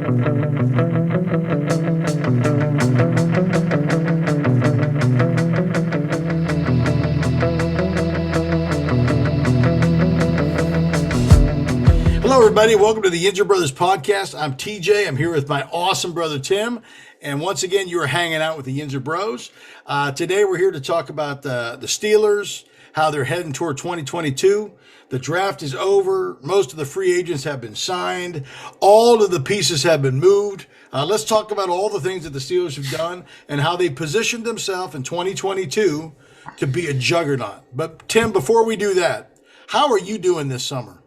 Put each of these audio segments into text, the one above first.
Hello, everybody. Welcome to the YINZER Brothers podcast. I'm TJ. I'm here with my awesome brother, Tim. And once again, you are hanging out with the YINZER Bros. Today, we're here to talk about the Steelers, how they're heading toward 2022. The draft is over. Most of the free agents have been signed. All of the pieces have been moved. Let's talk about all the things that the Steelers have done and how they positioned themselves in 2022 to be a juggernaut. But, Tim, before we do that, how are you doing this summer?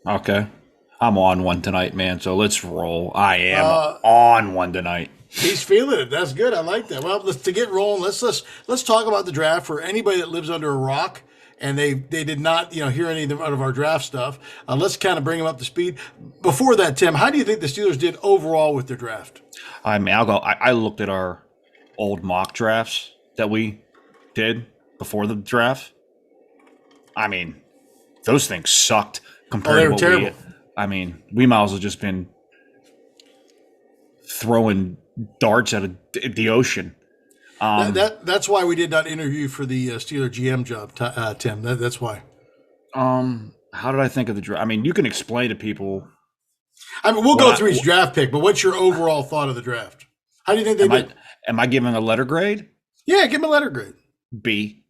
Okay. I'm on one tonight, man, so let's roll. I am on one tonight. He's feeling it. That's good. I like that. Well, to get rolling, let's talk about the draft for anybody that lives under a rock and they did not, hear any of our draft stuff. Let's kind of bring them up to speed. Before that, Tim, how do you think the Steelers did overall with their draft? I mean, I looked at our old mock drafts that we did before the draft. I mean, those things sucked. Compared they were terrible. We might as well just been throwing darts at the ocean. That's why we did not interview for the Steeler GM job, Tim. That's why. How did I think of the draft? I mean, you can explain to people. I mean, we'll go through each draft pick, but what's your overall thought of the draft? How do you think they did? Am I giving a letter grade? Yeah, give them a letter grade. B.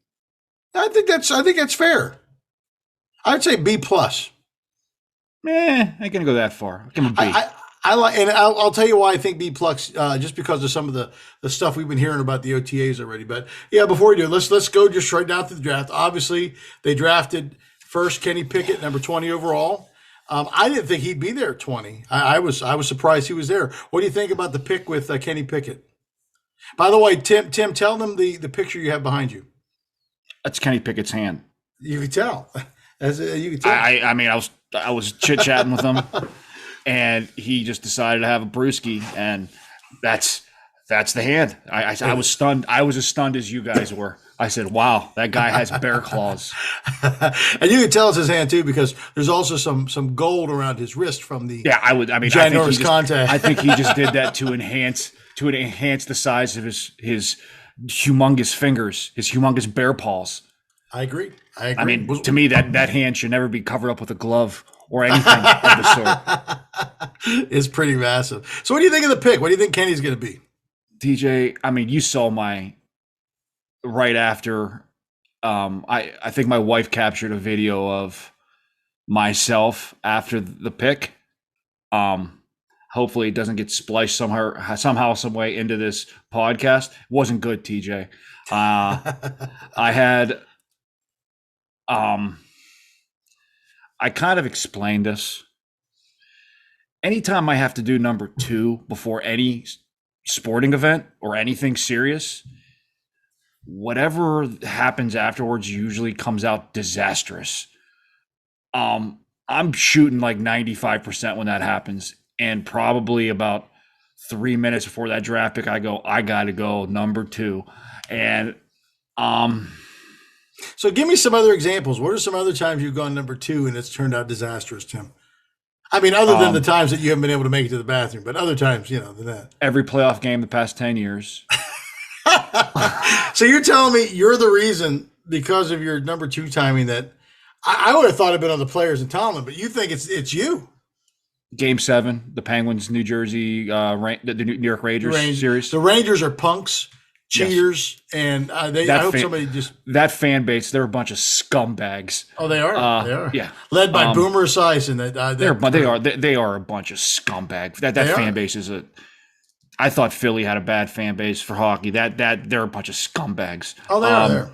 I think that's fair. I'd say B plus. I ain't gonna go that far. I'll give him a B. I'll tell you why I think B plus, just because of some of the stuff we've been hearing about the OTA'S already. But yeah, before we do, let's go just right down to the draft. Obviously, they drafted first Kenny Pickett, number 20 overall. I didn't think he'd be there at 20. I was surprised he was there. What do you think about the pick with Kenny Pickett? By the way, Tim, tell them the picture you have behind you. That's Kenny Pickett's hand. You can tell. You can tell. I was chit-chatting with him, and he just decided to have a brewski, and that's the hand. I was stunned. I was as stunned as you guys were. I said, wow, that guy has bear claws. And you can tell it's his hand, too, because there's also some gold around his wrist from the ginormous contact. I think he just did that to enhance the size of his humongous fingers, his humongous bear paws. I agree. I mean, to me, that hand should never be covered up with a glove or anything of the sort. It's pretty massive. So what do you think of the pick? What do you think Kenny's going to be? DJ, I mean, you saw my right after. I think my wife captured a video of myself after the pick. Hopefully it doesn't get spliced somehow, some way into this podcast. It wasn't good, TJ. I had... I kind of explained this. Anytime I have to do number 2 before any sporting event or anything serious, whatever happens afterwards usually comes out disastrous. I'm shooting like 95% when that happens, and probably about 3 minutes before that draft pick, I got to go number 2, and So give me some other examples. What are some other times you've gone number 2 and it's turned out disastrous, Tim? I mean, other than the times that you haven't been able to make it to the bathroom, but other times, than that. Every playoff game the past 10 years. So you're telling me you're the reason, because of your number 2 timing, that I would have thought it'd been on the players and Tomlin, but you think it's you. Game 7, the Penguins, New Jersey, the New York Rangers series. The Rangers are punks. Cheaters, yes. And I hope somebody just... That fan base, they're a bunch of scumbags. Oh, they are? They are. Yeah. Led by Boomer Esiason. They are a bunch of scumbags. That fan base is I thought Philly had a bad fan base for hockey. They're a bunch of scumbags. Oh, they are.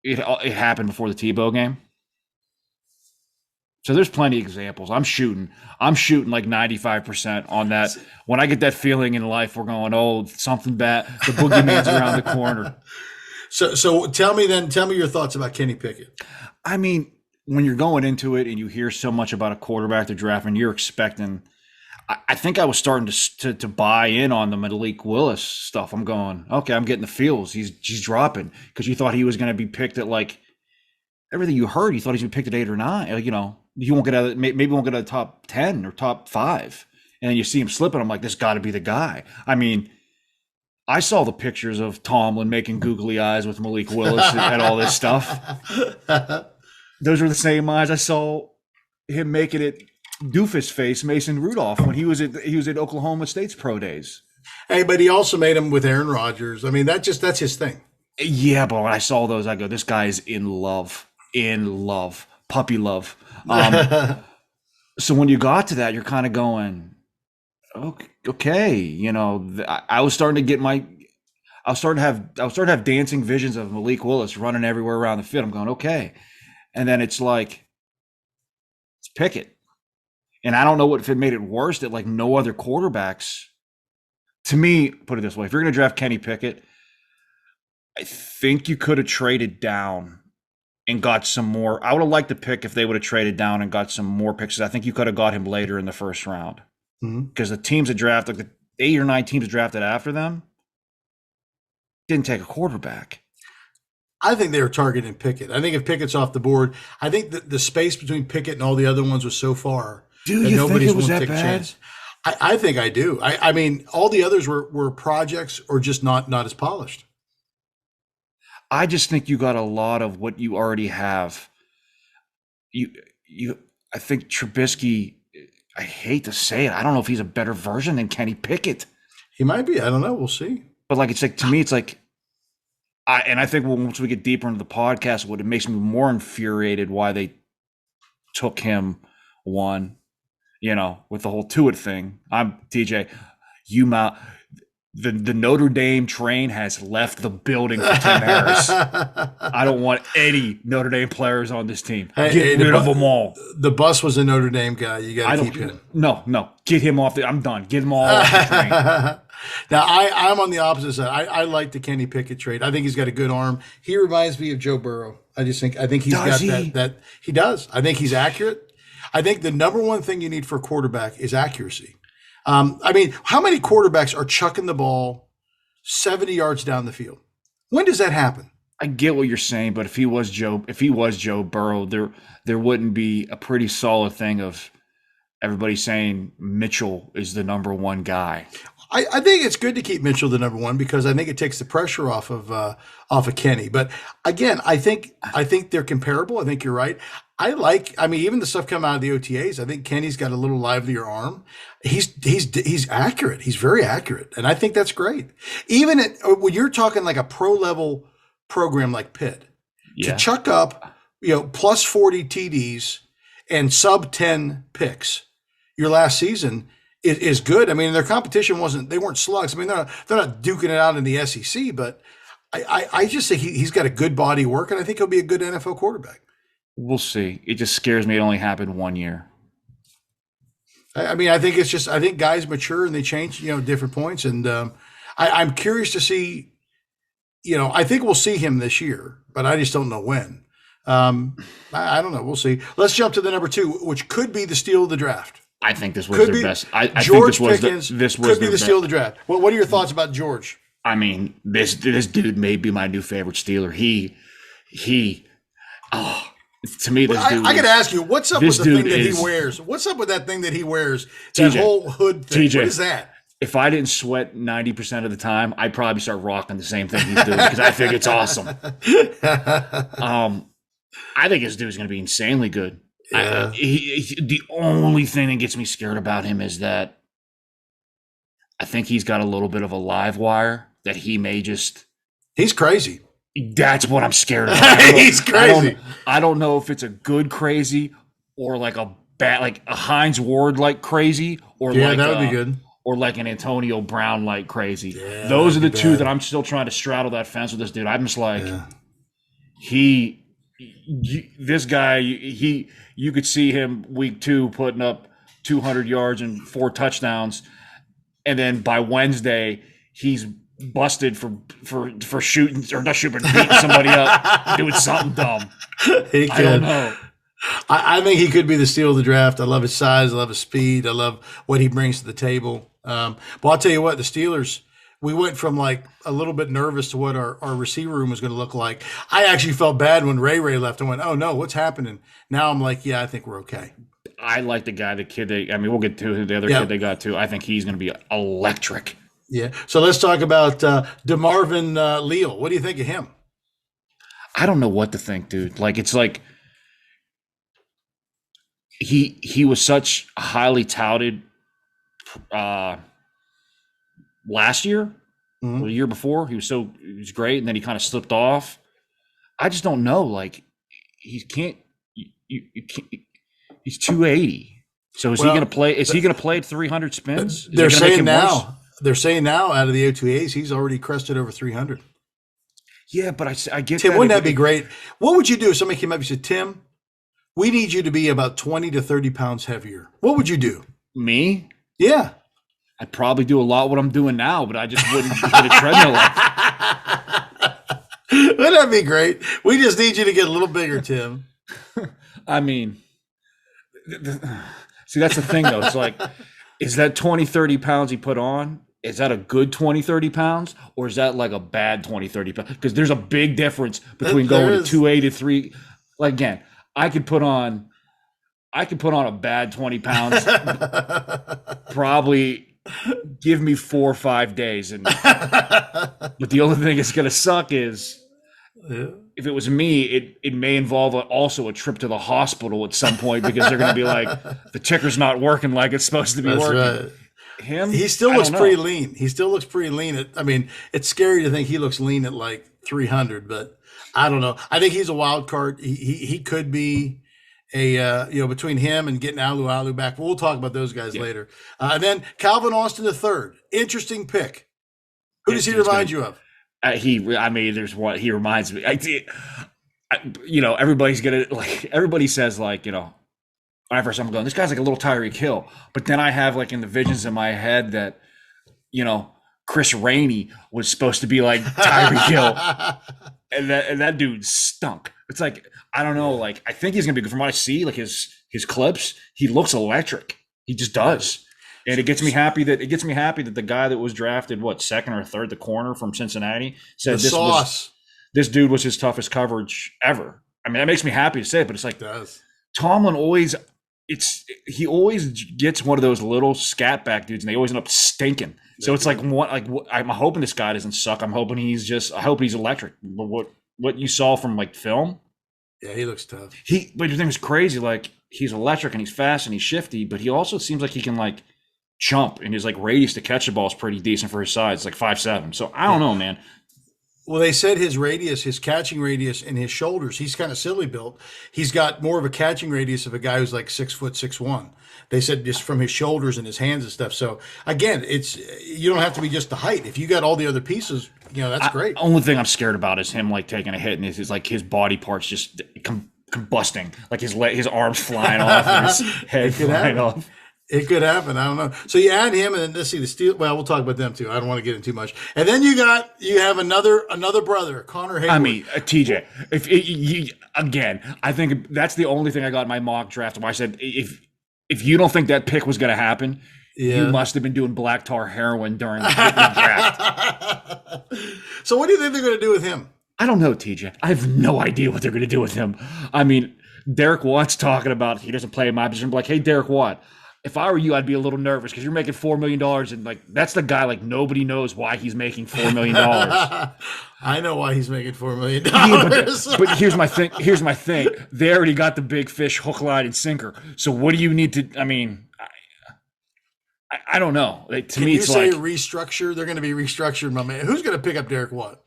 It happened before the Tebow game. So there's plenty of examples. I'm shooting like 95% on that. When I get that feeling in life, we're going, something bad. The boogeyman's around the corner. So tell me your thoughts about Kenny Pickett. I mean, when you're going into it and you hear so much about a quarterback to draft and you're expecting, I think I was starting to buy in on the Malik Willis stuff. I'm going, okay, I'm getting the feels. He's dropping, because you thought he was going to be picked at, like, everything you heard. You thought he was going to be picked at 8 or 9, he won't get out. Maybe he won't get out of the top 10 or top 5, and then you see him slipping. I'm like, this got to be the guy. I mean, I saw the pictures of Tomlin making googly eyes with Malik Willis and all this stuff. Those were the same eyes I saw him making it doofus face Mason Rudolph when he was at Oklahoma State's pro days. Hey, but he also made him with Aaron Rodgers. I mean, that's his thing. Yeah, but when I saw those, I go, this guy is in love, puppy love. So when you got to that, you're kind of going, okay, you know, I was starting to have dancing visions of Malik Willis running everywhere around the field. I'm going, okay. And then it's like, it's Pickett. And I don't know if it made it worse that like no other quarterbacks, to me, put it this way, if you're going to draft Kenny Pickett, I think you could have traded down and got some more. I would have liked the pick if they would have traded down and got some more picks. I think you could have got him later in the first round. Because the teams that draft, like the 8 or 9 teams drafted after them, didn't take a quarterback. I think they were targeting Pickett. I think if Pickett's off the board, I think that the space between Pickett and all the other ones was so far that nobody's going to take a chance. I think I do. I mean, all the others were projects or just not as polished. I just think you got a lot of what you already have. I think Trubisky, I hate to say it, I don't know if he's a better version than Kenny Pickett. He might be. I don't know. We'll see. But like, it's like, to me, it's like, I think once we get deeper into the podcast, what it makes me more infuriated why they took him one, you know, with the whole Tuitt thing. I'm TJ, the Notre Dame train has left the building for Tim Harris. I don't want any Notre Dame players on this team. Get rid of them all. The bus was a Notre Dame guy. You got to keep him. No. Get him off. I'm done. Get them all off the train. Now, I'm on the opposite side. I like the Kenny Pickett trade. I think he's got a good arm. He reminds me of Joe Burrow. I think he's got that. He does. I think he's accurate. I think the number one thing you need for a quarterback is accuracy. I mean, how many quarterbacks are chucking the ball 70 yards down the field? When does that happen? I get what you're saying, but if he was Joe Burrow, there wouldn't be a pretty solid thing of everybody saying Mitchell is the number one guy. I think it's good to keep Mitchell the number one because I think it takes the pressure off of Kenny. But again, I think they're comparable. I think you're right. Even the stuff coming out of the OTAs, I think Kenny's got a little livelier arm. He's accurate. He's very accurate. And I think that's great. Even when you're talking like a pro level program like Pitt, to chuck up, plus 40 TDs and sub 10 picks your last season is good. I mean, their competition they weren't slugs. I mean, they're not duking it out in the SEC, but I just think he's got a good body of work, and I think he'll be a good NFL quarterback. We'll see. It just scares me. It only happened 1 year. I mean, I think guys mature and they change, different points. And I'm curious to see, I think we'll see him this year, but I just don't know when. I don't know. We'll see. Let's jump to the number 2, which could be the steal of the draft. I think this was their best. I George think Pickens this was could be the steal of the draft. What are your thoughts about George? I mean, this dude may be my new favorite Steeler. To me, this dude. I got to ask you, what's up with the thing that he wears? What's up with that thing that he wears? That whole hood thing. TJ, what is that? If I didn't sweat 90% of the time, I'd probably start rocking the same thing he's doing because I think it's awesome. I think this dude's going to be insanely good. Yeah. The only thing that gets me scared about him is that I think he's got a little bit of a live wire that he may just. He's crazy. That's what I'm scared of. He's crazy. I don't know if it's a good crazy or like a bad, like a Hines Ward like crazy, or that would be good, or like an Antonio Brown like crazy. Yeah, those are the two that I'm still trying to straddle that fence with this dude. I'm just like, this guy, you could see him week 2 putting up 200 yards and 4 touchdowns, and then by Wednesday he's busted for shooting or not shooting, but beating somebody up, doing something dumb. I don't know. I think he could be the steal of the draft. I love his size. I love his speed. I love what he brings to the table. But I'll tell you what, the Steelers, we went from like a little bit nervous to what our receiver room was going to look like. I actually felt bad when Ray left. I went, oh no, what's happening? Now I'm like, yeah, I think we're okay. I like the kid. We'll get to the other kid they got too. I think he's going to be electric. Yeah. So let's talk about DeMarvin Leal. What do you think of him? I don't know what to think, dude. Like, it's like he was such a highly touted last year or the year before. He was great, and then he kind of slipped off. I just don't know. Like, he can't. You can't. He's 280. So is he going to play? Is he going to play at 300 spins? They're saying now out of the OTA'S, he's already crested over 300. Yeah, but I get Tim, that. wouldn't that be great? What would you do if somebody came up and said, Tim, we need you to be about 20 to 30 pounds heavier? What would you do? Me? Yeah. I'd probably do a lot what I'm doing now, but I just wouldn't hit a treadmill like. Wouldn't that be great? We just need you to get a little bigger, Tim. I mean, see, that's the thing, though. It's like, is that 20, 30 pounds he put on, is that a good 20, 30 pounds? Or is that like a bad 20, 30 pounds? Because there's a big difference between going to 280 to 3. Like, again, I could put on a bad 20 pounds, probably give me 4 or 5 days. But the only thing that's going to suck is if it was me, it may involve also a trip to the hospital at some point because they're going to be like, the ticker's not working like it's supposed to be working. Right. Him, he still looks pretty lean. He still looks pretty lean. I mean, it's scary to think he looks lean at like 300, but I don't know. I think he's a wild card. He could be a between him and getting Alu back. But we'll talk about those guys later. And then Calvin Austin III, interesting pick. Who does he remind you of? He reminds me. Everybody's gonna everybody says when I first I'm going, this guy's like a little Tyreek Hill. But then I have like in the visions in my head that, Chris Rainey was supposed to be like Tyreek Hill. And that dude stunk. It's like, I don't know. Like, I think he's going to be good from what I see, like his clips, he looks electric. He just does. And it gets me happy that the guy that was drafted, second or third, the corner from Cincinnati, said this dude was his toughest coverage ever. I mean, that makes me happy to say it, but it's like, Tomlin always gets one of those little scat back dudes, and they always end up stinking. So it's like, I'm hoping this guy doesn't suck. I hope he's electric. But what you saw from like film, yeah, he looks tough. But the thing is crazy. Like, he's electric and he's fast and he's shifty, but he also seems like he can like jump, and his like radius to catch the ball is pretty decent for his size. It's like 5'7". So I don't know, man. Well, they said his catching radius and his shoulders, he's kind of silly built. He's got more of a catching radius of a guy who's like 6'6". They said just from his shoulders and his hands and stuff. So again, you don't have to be just the height. If you got all the other pieces, that's great. Only thing I'm scared about is him like taking a hit and his like his body parts just combusting, like his arms flying off and his head flying off. It could happen. I don't know. So you add him, and then let's see the Steel. Well, we'll talk about them too. I don't want to get in too much. And then you have another brother, Connor Hayward. I mean, TJ. I think that's the only thing I got in my mock draft. Where I said if you don't think that pick was going to happen, you must have been doing black tar heroin during the draft. So what do you think they're going to do with him? I don't know, TJ. I have no idea what they're going to do with him. I mean, Derek Watt's talking about he doesn't play in my position. I'm like, hey, Derek Watt. If I were you, I'd be a little nervous because you're making $4 million, and like that's the guy like nobody knows why he's making $4 million. I know why he's making $4 million. But here's my thing. They already got the big fish, hook, line, and sinker. So what do you need to? I mean, I don't know. To me, it's like restructure. They're going to be restructured, my man. Who's going to pick up Derek Watt?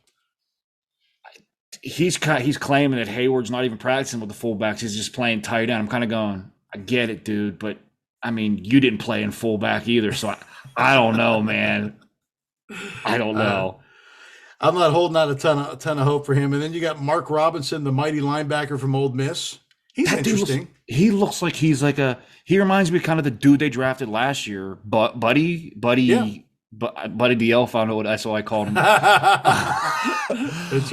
He's claiming that Hayward's not even practicing with the fullbacks. He's just playing tight end. I'm kind of going, I get it, dude, but. I mean, you didn't play in fullback either, so I don't know, man. I don't know. I'm not holding out a ton of hope for him. And then you got Mark Robinson, the mighty linebacker from Ole Miss. He's interesting. He looks like he's like he reminds me kind of the dude they drafted last year, Buddy the Elf. I don't know that's what I called him. That's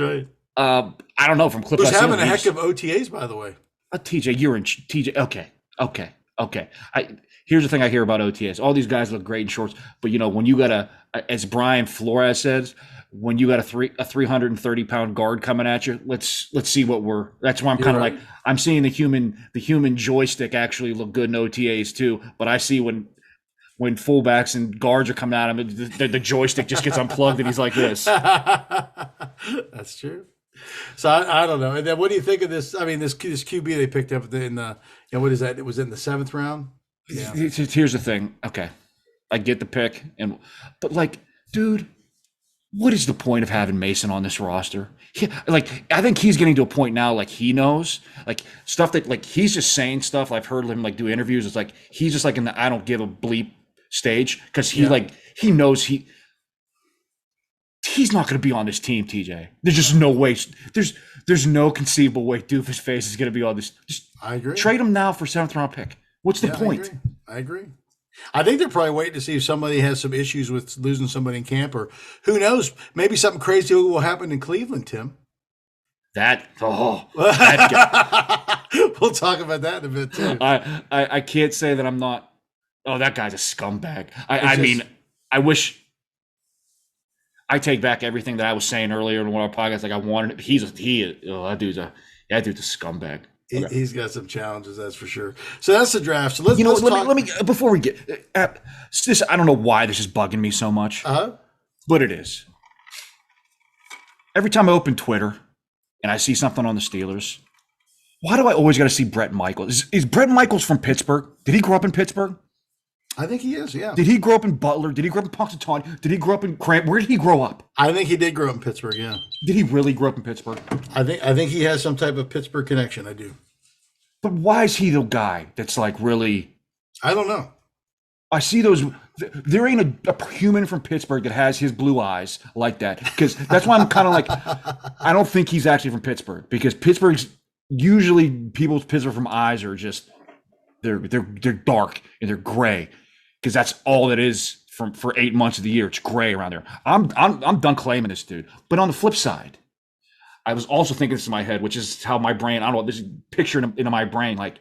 right. I don't know from clips. Who's having a heck of OTAs, by the way. TJ, you're in TJ. Okay. Okay. Here's the thing I hear about OTAs. All these guys look great in shorts, but when you got as Brian Flores says, when you got a 330-pound guard coming at you, let's see what that's why I'm kind of like, I'm seeing the human joystick actually look good in OTAs too, but I see when fullbacks and guards are coming at him, the joystick just gets unplugged and he's like this. That's true. So I don't know. And then what do you think of this? I mean, this QB they picked up in the, what is that? It was in the 7th round. Yeah. Here's the thing. Okay, I get the pick, but like, dude, what is the point of having Mason on this roster? I think he's getting to a point now, like he knows, like stuff that like he's just saying stuff. I've heard him like do interviews. It's like he's just like in the I don't give a bleep stage because he knows he's not going to be on this team, TJ. There's just no way. There's no conceivable way Doofus Face is going to be on this. Just I agree. Trade him now for 7th round pick. What's the point? I agree. I think they're probably waiting to see if somebody has some issues with losing somebody in camp, or who knows, maybe something crazy will happen in Cleveland, Tim. That guy. We'll talk about that in a bit too. I can't say that I'm not. Oh, that guy's a scumbag. I wish. I take back everything that I was saying earlier in one of our podcasts. Like I wanted, that dude's a scumbag. He's got some challenges, that's for sure. So that's the draft. So let's let me before we get this. I don't know why this is bugging me so much, but it is. Every time I open Twitter and I see something on the Steelers, why do I always got to see Brett Michaels? Is Brett Michaels from Pittsburgh? Did he grow up in Pittsburgh? I think he is, yeah. Did he grow up in Butler? Did he grow up in Punxsutawney? Did he grow up in Crampton? Where did he grow up? I think he did grow up in Pittsburgh, yeah. Did he really grow up in Pittsburgh? I think he has some type of Pittsburgh connection, I do. But why is he the guy that's like really... I don't know. I see those... There ain't a human from Pittsburgh that has his blue eyes like that. Because that's why I'm kind of like... I don't think he's actually from Pittsburgh. Because Pittsburgh's... Usually people's Pittsburgh from eyes are just... They're dark and they're gray. Because that's all it is for 8 months of the year. It's gray around there. I'm done claiming this dude. But on the flip side, I was also thinking this in my head, which is how my brain, I don't know, this is pictured into my brain. Like,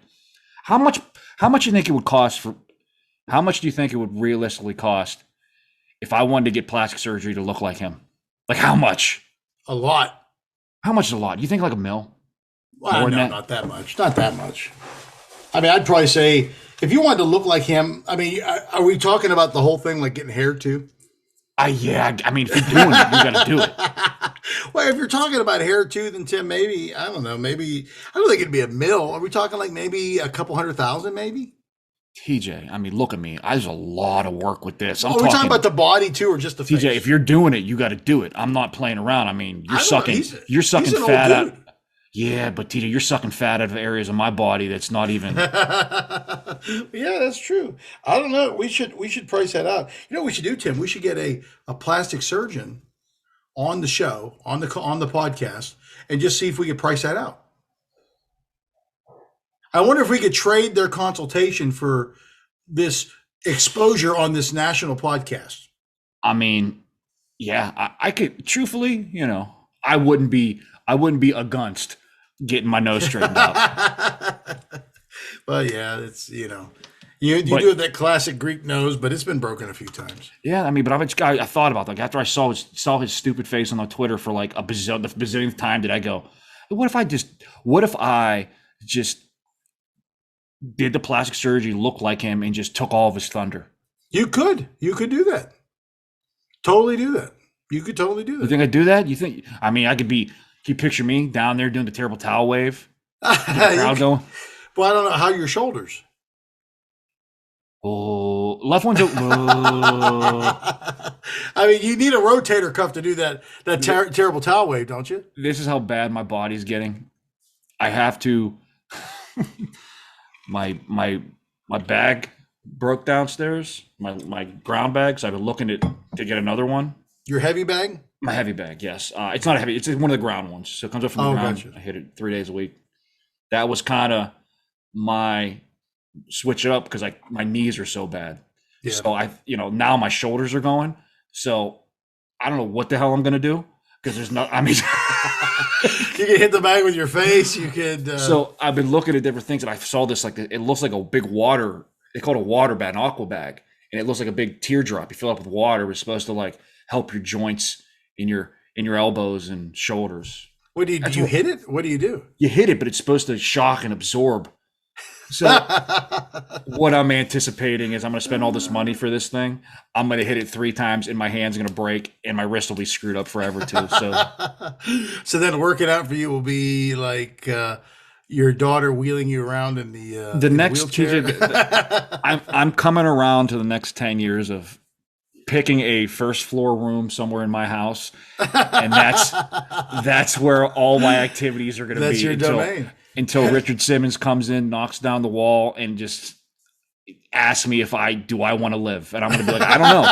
how much do you think it would cost how much do you think it would realistically cost if I wanted to get plastic surgery to look like him? Like, how much? A lot. How much is a lot? You think like $1 million? Well, no, not that much. Not that much. I mean, I'd probably say if you wanted to look like him, I mean, are we talking about the whole thing, like getting hair too? Yeah. I mean, if you're doing it, you got to do it. Well, if you're talking about hair too, then Tim, maybe, I don't know, maybe, I don't think it'd be $1 million. Are we talking like maybe a couple 100,000 maybe? TJ, I mean, look at me. There's a lot of work with this. Are we talking about the body too, or just the face? TJ, if you're doing it, you got to do it. I'm not playing around. I mean, you're sucking fat out. Yeah, but TJ, you're sucking fat out of areas of my body that's not even. Yeah, that's true. I don't know. We should price that out. You know what we should do, Tim? We should get a plastic surgeon on the show, on the podcast, and just see if we could price that out. I wonder if we could trade their consultation for this exposure on this national podcast. I mean, yeah, I could truthfully, I wouldn't be against getting my nose straightened out. Well, yeah, it's you do that classic Greek nose, but it's been broken a few times. Yeah, I mean, but I thought about that. After I saw his stupid face on Twitter for like the bazillionth time, did I go, what if I just did the plastic surgery, look like him, and just took all of his thunder? You could do that. Totally do that. You could totally do that. You think I'd do that? You think? I mean, can you picture me down there doing the terrible towel wave? Crowd going. Well, I don't know how your shoulders. Oh, left one's. I mean, you need a rotator cuff to do that terrible towel wave, don't you? This is how bad my body's getting. I have to. My bag broke downstairs. My ground bag. So I've been looking to get another one. Your heavy bag? My heavy bag, yes. It's not heavy. It's one of the ground ones. So it comes up from the ground. Gotcha. I hit it 3 days a week. That was kind of my switch it up because my knees are so bad. Yeah. So now my shoulders are going. So I don't know what the hell I'm gonna do because there's no. I mean, You can hit the bag with your face. You could. So I've been looking at different things, and I saw this like it looks like a big water. They call it a water bag, an aqua bag, and it looks like a big teardrop. You fill it up with water. It's supposed to like help your joints in your elbows and shoulders. What do you do? You hit it? What do you do? You hit it, but it's supposed to shock and absorb. So what I'm anticipating is I'm going to spend all this money for this thing. I'm going to hit it 3 times, and my hand's going to break, and my wrist will be screwed up forever too. So then working out for you will be like your daughter wheeling you around in the next wheelchair. I'm coming around to the next 10 years of picking a first floor room somewhere in my house, and that's where all my activities are going to be. That's your domain. Until Richard Simmons comes in, knocks down the wall, and just asks me if I want to live, and I'm going to be like, I don't know.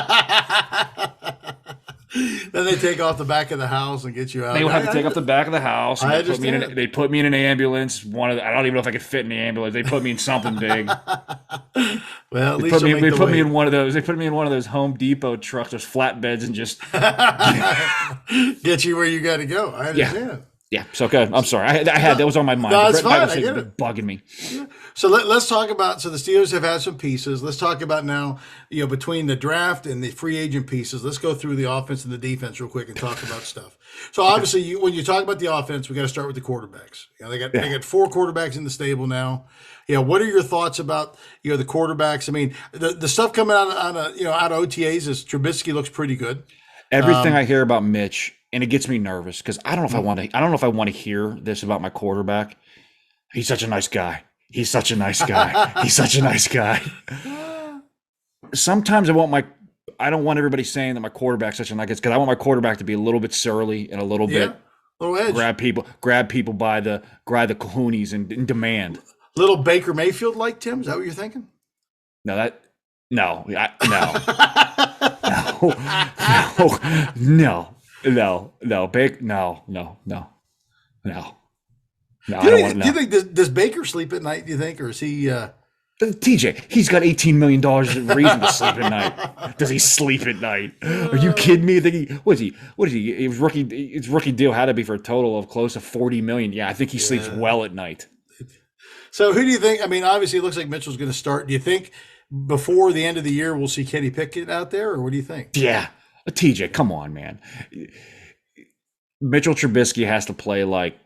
Then they take off the back of the house and get you out. They would have to take off the back of the house. And they put me in an ambulance. I don't even know if I could fit in the ambulance. They put me in something big. Well, at they least put me in one of those. They put me in one of those Home Depot trucks, those flatbeds, and just get you where you got to go. I understand. Yeah. So okay. I'm sorry. I had that was on my mind. No, it's fine. I get it. Bugging me. Yeah. So let's talk about. So the Steelers have had some pieces. Let's talk about now. Between the draft and the free agent pieces, let's go through the offense and the defense real quick and talk about stuff. So obviously, when you talk about the offense, we got to start with the quarterbacks. They got 4 quarterbacks in the stable now. What are your thoughts about the quarterbacks? I mean, the stuff coming out of OTA'S is Trubisky looks pretty good. Everything I hear about Mitch. And it gets me nervous because I don't know if I want to hear this about my quarterback. He's such a nice guy. He's such a nice guy. He's such a nice guy. Sometimes I don't want everybody saying that my quarterback's such a nice guy because I want my quarterback to be a little bit surly and a little bit edge. grab people by the cojones and demand. Little Baker Mayfield like Tim? Is that what you're thinking? No. No. Baker. No. Do you think does Baker sleep at night? Do you think, or is he? TJ, he's got $18 million of reason to sleep at night. Does he sleep at night? Are you kidding me? What is he? His rookie deal had to be for a total of close to $40 million. Yeah, I think he sleeps well at night. So who do you think? I mean, obviously, it looks like Mitchell's going to start. Do you think before the end of the year we'll see Kenny Pickett out there, or what do you think? Yeah. TJ, come on, man. Mitchell Trubisky has to play like,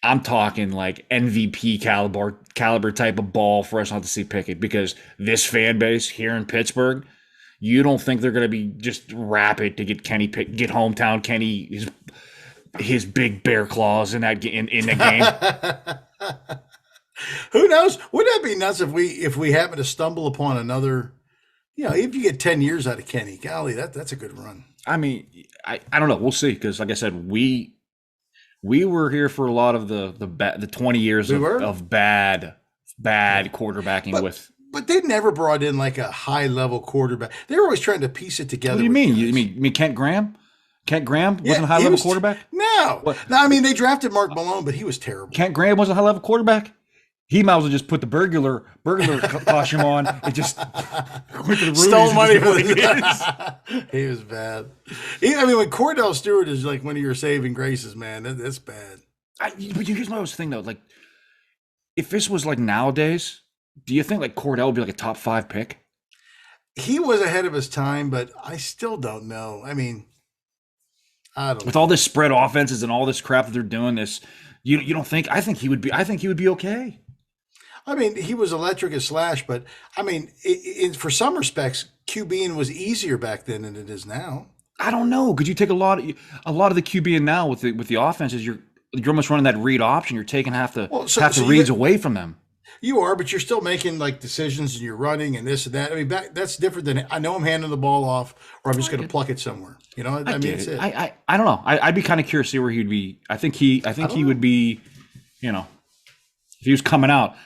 I'm talking like MVP caliber type of ball for us not to see Pickett, because this fan base here in Pittsburgh, you don't think they're going to be just rapid to get get hometown Kenny his big bear claws in that in the game. Who knows? Wouldn't that be nuts if we happen to stumble upon another? If you get 10 years out of Kenny, golly, that's a good run. I mean, I don't know. We'll see, because like I said, we were here for a lot of the 20 years of bad quarterbacking But they never brought in like a high level quarterback. They were always trying to piece it together. What do you mean? You mean Kent Graham? Kent Graham wasn't a high level quarterback? No. I mean, they drafted Mark Malone, but he was terrible. Kent Graham wasn't a high level quarterback? He might as well just put the burglar costume on and just went to the stole money for the kids. He was bad. When Cordell Stewart is like one of your saving graces, man, that's bad. But here's my thing though. Like, if this was like nowadays, do you think like Cordell would be like a top 5 pick? He was ahead of his time, but I still don't know. I mean, I don't know. With all this spread offenses and all this crap that they're doing, you don't think? I think he would be okay. I mean, he was electric as Slash, but I mean, for some respects, QBing was easier back then than it is now. I don't know. Could you take a lot of the QBing now with the offenses? You're almost running that read option. You're taking half the reads away from them. You are, but you're still making like decisions and you're running and this and that. I mean, that's different than I know I'm handing the ball off or I'm just going to pluck it somewhere. I mean, it's it. I don't know. I'd be kind of curious to see where he'd be. I think he would be, if he was coming out.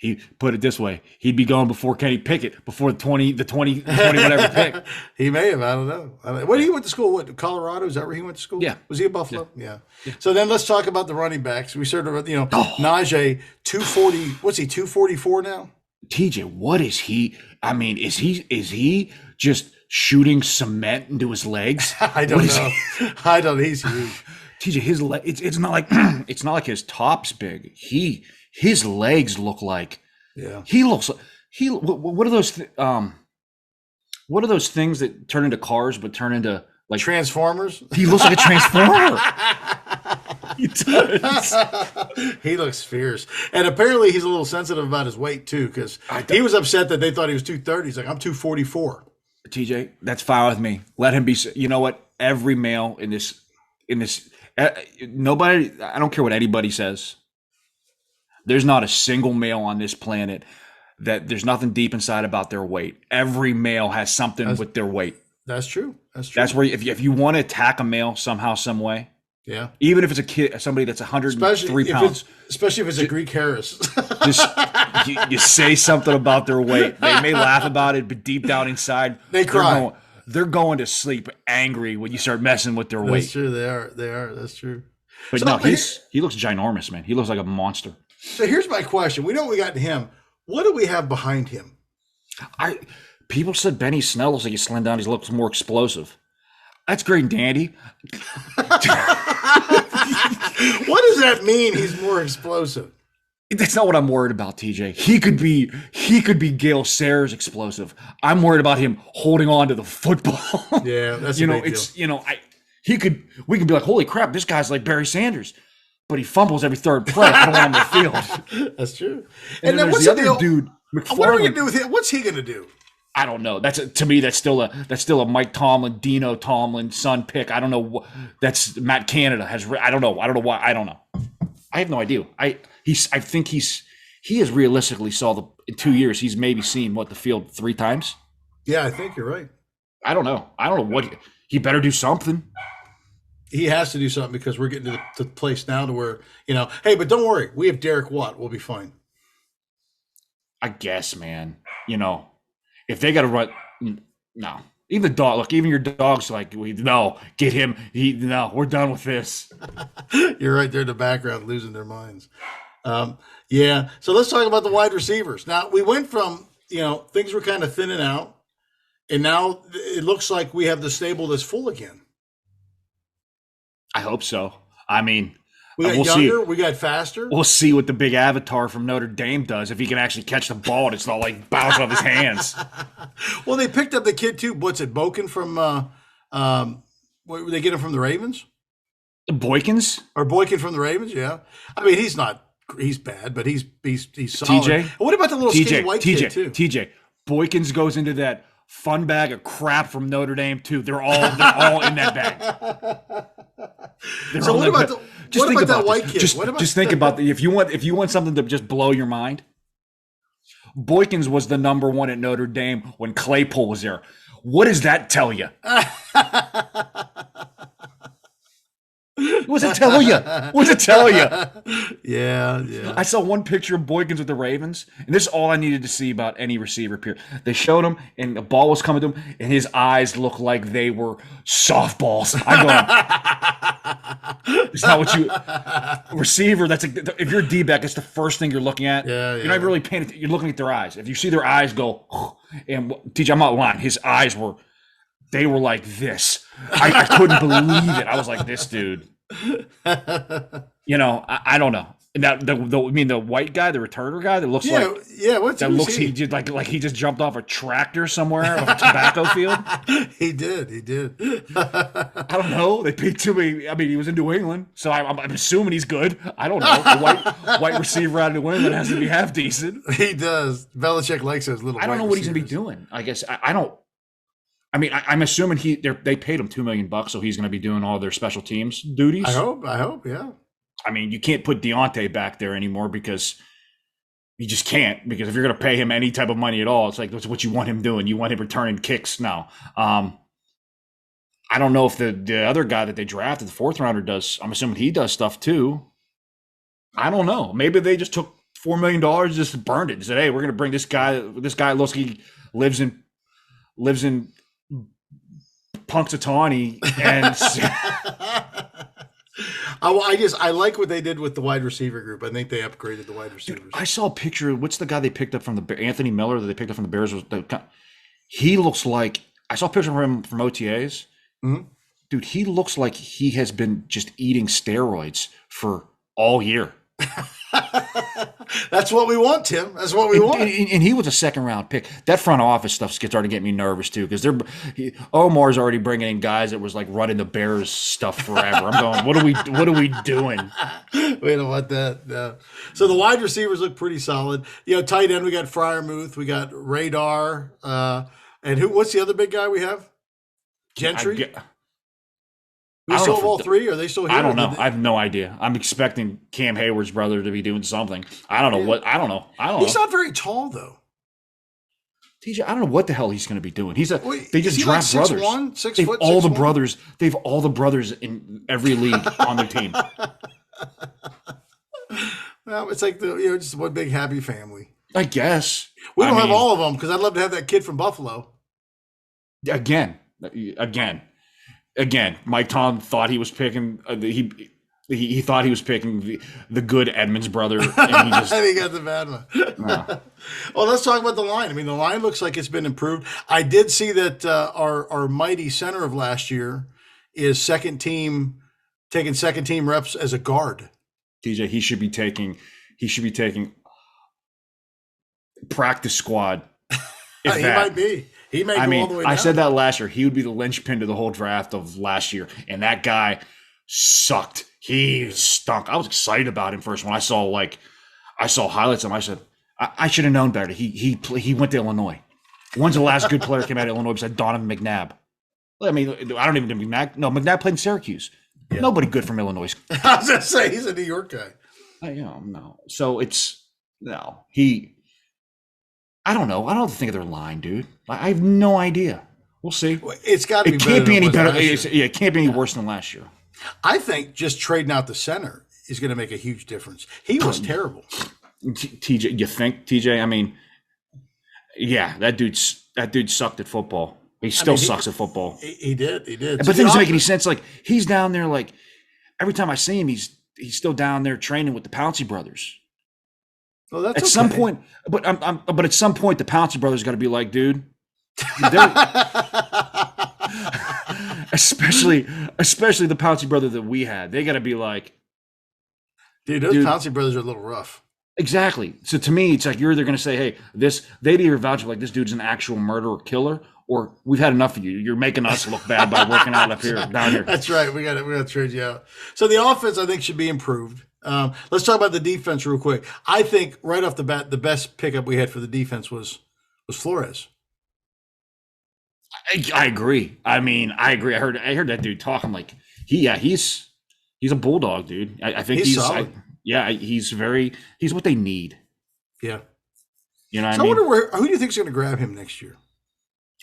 He put it this way: he'd be going before Kenny Pickett, before the 20 whatever pick. He may have. I don't know. What he went to school? What, Colorado? Is that where he went to school? Yeah. Was he at Buffalo? Yeah. So then let's talk about the running backs. We started about Najee 240. What's he? 244 now. TJ, what is he? I mean, is he just shooting cement into his legs? I don't know. I don't. He's huge. TJ, his leg. It's not like it's not like his top's big. His legs look like. Yeah. He looks like What are those? What are those things that turn into cars but turn into like Transformers? He looks like a transformer. He does. He looks fierce. And apparently he's a little sensitive about his weight too, because he was upset that they thought he was 230. He's like, I'm 244. TJ, that's fine with me. Let him be. You know what? Every male in this, nobody. I don't care what anybody says. There's not a single male on this planet that there's nothing deep inside about their weight. Every male has something with their weight. That's true. That's true. That's where if you want to attack a male somehow, some way, yeah. Even if it's a kid, somebody that's 103 pounds, especially if it's a Greek Harris, just you say something about their weight. They may laugh about it, but deep down inside, they cry. They're going to sleep angry when you start messing with their weight. That's true. They are. They are. That's true. But no, he looks ginormous, man. He looks like a monster. So here's my question. We know we got him. What do we have behind him? People said Benny Snell looks like he's slimmed down. He looks more explosive. That's great and dandy. What does that mean? He's more explosive. That's not what I'm worried about, TJ. He could be Gale Sayers explosive. I'm worried about him holding on to the football. Yeah, that's we could be like, holy crap, this guy's like Barry Sanders, but he fumbles every third play. I don't want him on the field. That's true. And then what's the other dude? What are we gonna do with him? What's he gonna do? I don't know. To me, that's still a Mike Tomlin, Dino Tomlin son pick. I don't know. That's Matt Canada has. I don't know why. I don't know. I have no idea. I think he has realistically in 2 years he's maybe seen the field 3 times. Yeah, I think you're right. I don't know what he better do something. He has to do something because we're getting to the place now to where hey, but don't worry, we have Derek Watt. We'll be fine. I guess, man. If they got to run, no. Even the dog, look, even your dog's like, get him. We're done with this. You're right there in the background, losing their minds. Yeah. So let's talk about the wide receivers. Now we went from, things were kind of thinning out, and now it looks like we have the stable that's full again. I hope so. I mean, we got younger, we got faster. We'll see what the big avatar from Notre Dame does if he can actually catch the ball and it's not like bounce off his hands. Well, they picked up the kid too. What's it, Boken from? They get him from the Ravens. Boykins from the Ravens? Yeah. I mean, he's bad, but he's solid. TJ. What about the little skinny white kid too? TJ. Boykins goes into that fun bag of crap from Notre Dame too. They're all in that bag. So what about that white kid? Just think about if you want something to just blow your mind. Boykins was the number 1 at Notre Dame when Claypool was there. What does that tell you? What's it tell you? What's it tell you? Yeah. I saw one picture of Boykins with the Ravens, and this is all I needed to see about any receiver period. They showed him, and the ball was coming to him, and his eyes looked like they were softballs. I'm going, it's not what you receiver. If you're a D-back, that's the first thing you're looking at. Yeah. You're not really paying attention. You're looking at their eyes. If you see their eyes go, and TJ, I'm not lying. His eyes were. They were like this. I couldn't believe it. I was like, this dude. I don't know. Now, the white guy, the returner guy that looks he just jumped off a tractor somewhere on a tobacco field. He did. I don't know. They paid too many. I mean, he was in New England, so I'm assuming he's good. I don't know. The white receiver out of New England has to be half decent. He does. Belichick likes those little. I don't know what he's gonna be doing. I guess I don't. I mean, I'm assuming they paid him $2 million, so he's going to be doing all their special teams duties. I hope, yeah. I mean, you can't put Deontay back there anymore because you just can't. Because if you're going to pay him any type of money at all, it's like that's what you want him doing. You want him returning kicks now. I don't know if the other guy that they drafted, the 4th rounder, does. I'm assuming he does stuff too. I don't know. Maybe they just took $4 million, just burned it, and said, "Hey, we're going to bring this guy. This guy looks like he lives in Punxsutawney," and I like what they did with the wide receiver group. I think they upgraded the wide receivers. Dude, I saw a picture. What's the guy they picked up from Anthony Miller that they picked up from the Bears? He looks like I saw a picture of him from OTA'S. Mm-hmm. dude, he looks like he has been just eating steroids for all year. That's what we want, Tim. That's what we want. And he was a second round pick. That front office stuff's starting to get me nervous too, because Omar's already bringing in guys that was like running the Bears stuff forever. I'm going, what are we doing? We don't want that. No. So the wide receivers look pretty solid. Tight end, we got Freiermuth, we got Radar, and what's the other big guy we have? Gentry. We still have all three? Are they still here? I don't know. I have no idea. I'm expecting Cam Hayward's brother to be doing something. I don't know I don't know. He's not very tall, though. TJ, I don't know what the hell he's going to be doing. They just draft like brothers. 6'1", 6 They've foot, all 6'1"? the brothers. They've all the brothers in every league on their team. Well, it's like just one big happy family. I guess we don't have all of them, because I'd love to have that kid from Buffalo. Again. Mike Tom thought he was picking. He thought he was picking the good Edmonds brother, and he just and he got the bad one. Well, let's talk about the line. I mean, the line looks like it's been improved. I did see that our mighty center of last year is taking second team reps as a guard. TJ, he should be taking practice squad. Might be. He may go all the way down. I said that last year. He would be the linchpin to the whole draft of last year, and that guy sucked. He stunk. I was excited about him first when I saw highlights of him. I said, I should have known better. He went to Illinois. When's the last good player came out of Illinois besides Donovan McNabb? I mean, I don't even know McNabb. No, McNabb played in Syracuse. Yeah. Nobody good from Illinois. I was going to say, he's a New York guy. No. So I don't know. I don't think of their line, dude. I have no idea. We'll see. It's got to be. It can't be any better. It can't be any worse than last year. I think just trading out the center is going to make a huge difference. He was terrible. TJ, you think, TJ? I mean, yeah, that dude sucked at football. He still sucks at football. He did. But things don't make any sense. Like, he's down there. Like, every time I see him, he's still down there training with the Pouncey brothers. Well, that's at some point, but at some point, the Pouncey brothers got to be like, dude, especially the Pouncey brother that we had, they got to be like, dude, those Pouncey brothers are a little rough. Exactly. So to me, it's like you're either going to say, hey, they'd either vouch like this dude's an actual murderer killer, or we've had enough of you. You're making us look bad by working out up here, down here. That's right. We got to trade you out. So the offense, I think, should be improved. Let's talk about the defense real quick. I think right off the bat, the best pickup we had for the defense was Flores. I agree. I mean, I agree. I heard that dude talking like he's a bulldog, dude. I think he's solid. He's what they need. Yeah. You know what I mean? I wonder who do you think is going to grab him next year?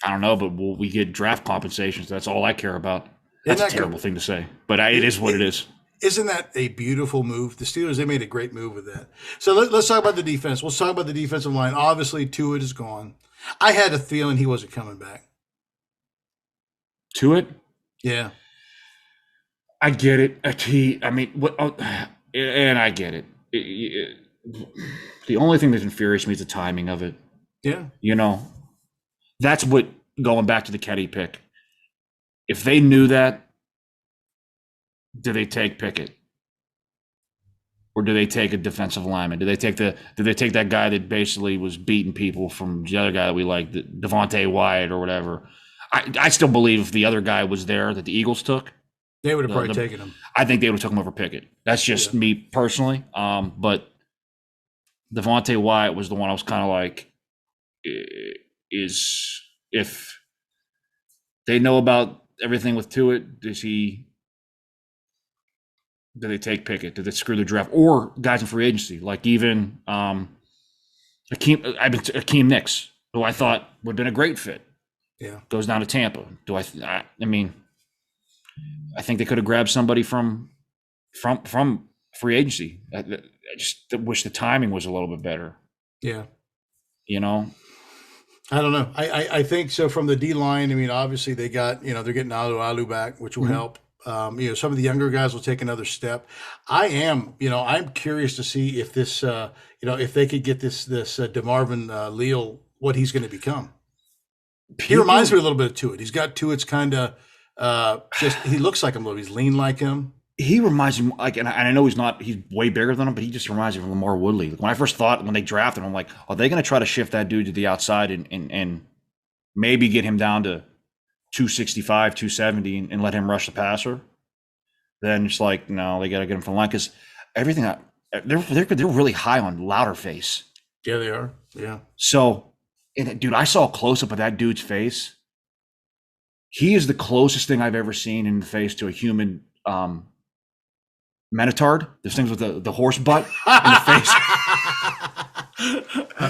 I don't know, but we get draft compensations. That's all I care about. That's a terrible thing to say, but it is what it is. Isn't that a beautiful move? The Steelers, they made a great move with that. So let's talk about the defense. Let's talk about the defensive line. Obviously, Tuitt is gone. I had a feeling he wasn't coming back. Tuitt? Yeah. I get it. And I get it. The only thing that infuriates me is the timing of it. Yeah. That's what, going back to the Ketty pick. If they knew that, do they take Pickett? Or do they take a defensive lineman? Do they take that guy that basically was beating people from the other guy that we like, Devontae Wyatt or whatever? I still believe if the other guy was there that the Eagles took, they would have probably taken him. I think they would have took him over Pickett. That's just me personally. But Devontae Wyatt was the one I was kind of like, is if they know about everything with Tuitt, do they take Pickett? Do they screw the draft? Or guys in free agency, like even Akeem Nicks, who I thought would have been a great fit. Yeah. Goes down to Tampa. I mean, I think they could have grabbed somebody from free agency. I just wish the timing was a little bit better. Yeah. I don't know. I think so from the D line. I mean, obviously they got, they're getting Alu back, which will help. Some of the younger guys will take another step. I'm curious to see if this, if they could get this DeMarvin Leal, what he's going to become. He reminds me a little bit of Tuitt. He's got Tuitt's kind of Just he looks like him a little. He's lean like him. He reminds me like, and I know he's way bigger than him, but he just reminds me of Lamar Woodley. When I first thought when they drafted him, I'm like, are they going to try to shift that dude to the outside and maybe get him down to 265, 270 and let him rush the passer? Then it's like, no, they got to get him from the line because everything they're really high on Louderface. Yeah, they are. Yeah. So, and dude, I saw a close up of that dude's face. He is the closest thing I've ever seen in the face to a human. Menotard, there's things with the horse butt in the face.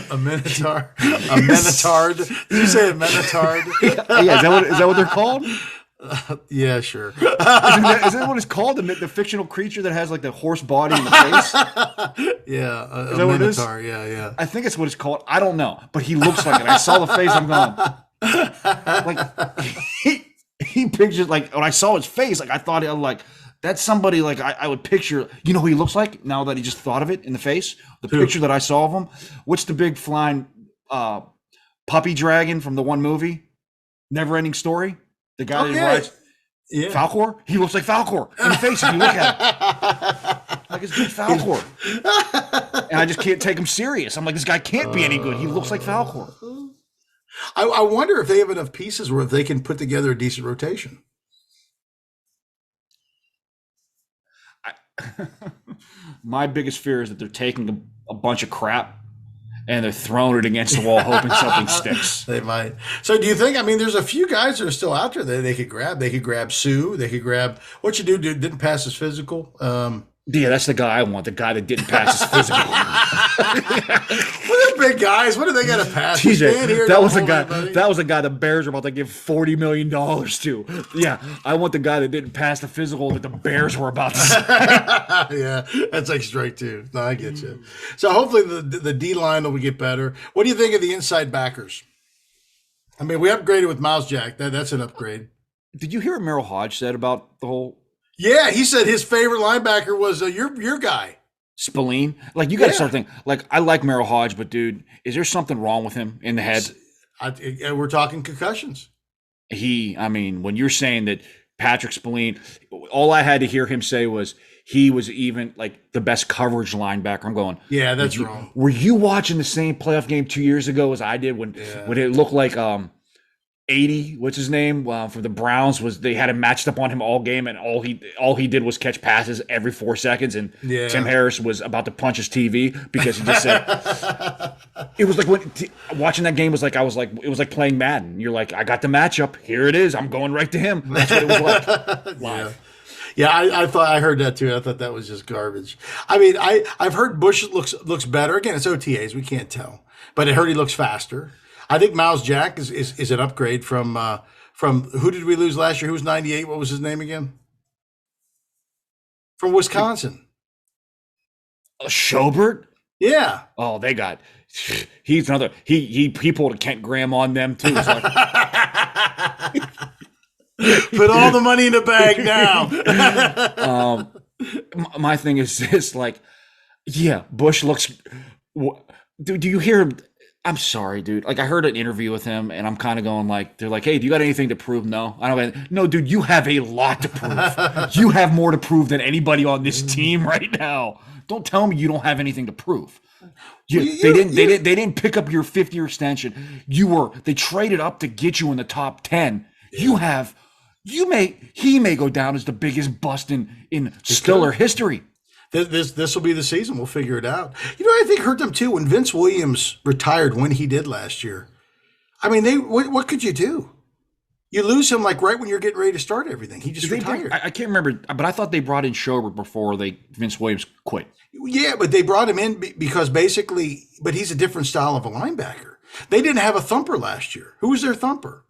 a minotaur, a menotard. Did you say a menotard? Yeah, is that what they're called? Yeah, sure. Is that what it's called? The fictional creature that has like the horse body in the face? Yeah, is that what it is? Yeah. I think it's what it's called. I don't know, but he looks like it. I saw the face. I'm going like he pictures like when I saw his face, like I thought like. That's somebody like I would picture. You know who he looks like now that he just thought of it in the face? The picture that I saw of him. What's the big flying puppy dragon from the one movie? Never Ending Story? The guy that rides Falcor? He looks like Falcor in the face if you look at him. Like it's good Falcor. And I just can't take him serious. I'm like, this guy can't be any good. He looks like Falcor. I wonder if they have enough pieces where if they can put together a decent rotation. My biggest fear is that they're taking a bunch of crap and they're throwing it against the wall hoping something sticks. They might. So do you think, I mean, there's a few guys that are still out there that they could grab. They could grab Sue. They could grab, what you do, dude, didn't pass his physical. Yeah, that's the guy I want, the guy that didn't pass his physical. What are big guys? What are they going to pass? TJ, that was a guy. That was a guy the Bears are about to give $40 million to. Yeah, I want the guy that didn't pass the physical that the Bears were about to say. Yeah, that's like strike two. No, I get you. So hopefully the D line will get better. What do you think of the inside backers? I mean, we upgraded with Miles Jack. That's an upgrade. Did you hear what Merrill Hodge said about the whole? Yeah, he said his favorite linebacker was your guy. Spillane. Like, you got to start thinking, like, I like Merrill Hodge, but, dude, is there something wrong with him in the head? We're talking concussions. I mean, when you're saying that Patrick Spillane, all I had to hear him say was he was even, like, the best coverage linebacker. I'm going, yeah, that's wrong. Were you watching the same playoff game 2 years ago as I did when it looked like 80, what's his name, for the Browns, was they had him matched up on him all game, and all he did was catch passes every 4 seconds, and Tim Harris was about to punch his TV because he just said it was like watching that game was like it was like playing Madden. You're like, I got the matchup, here it is, I'm going right to him. That's what it was like live. Yeah, I heard that too. I thought that was just garbage. I mean, I've heard Bush looks better. Again, it's OTAs, we can't tell, but I heard he looks faster. I think Miles Jack is an upgrade from who did we lose last year? Who was 98? What was his name again? From Wisconsin. Schobert? Yeah. Oh, he's another. He pulled a Kent Graham on them too. It's like, put all the money in the bag now. My thing is this, like, yeah, Bush looks. Do you hear him? I'm sorry, dude. Like, I heard an interview with him, and I'm kind of going like, they're like, hey, do you got anything to prove? No. I don't. No, dude, you have a lot to prove. You have more to prove than anybody on this team right now. Don't tell me you don't have anything to prove. They didn't pick up your 5th-year extension. They traded up to get you in the top 10. Yeah. He may go down as the biggest bust in Steeler history. This will be the season. We'll figure it out. You know what I think hurt them too? When Vince Williams retired when he did last year. I mean, what could you do? You lose him like right when you're getting ready to start everything. He just retired. I can't remember, but I thought they brought in Schobert before Vince Williams quit. Yeah, but they brought him in because basically, but he's a different style of a linebacker. They didn't have a thumper last year. Who was their thumper?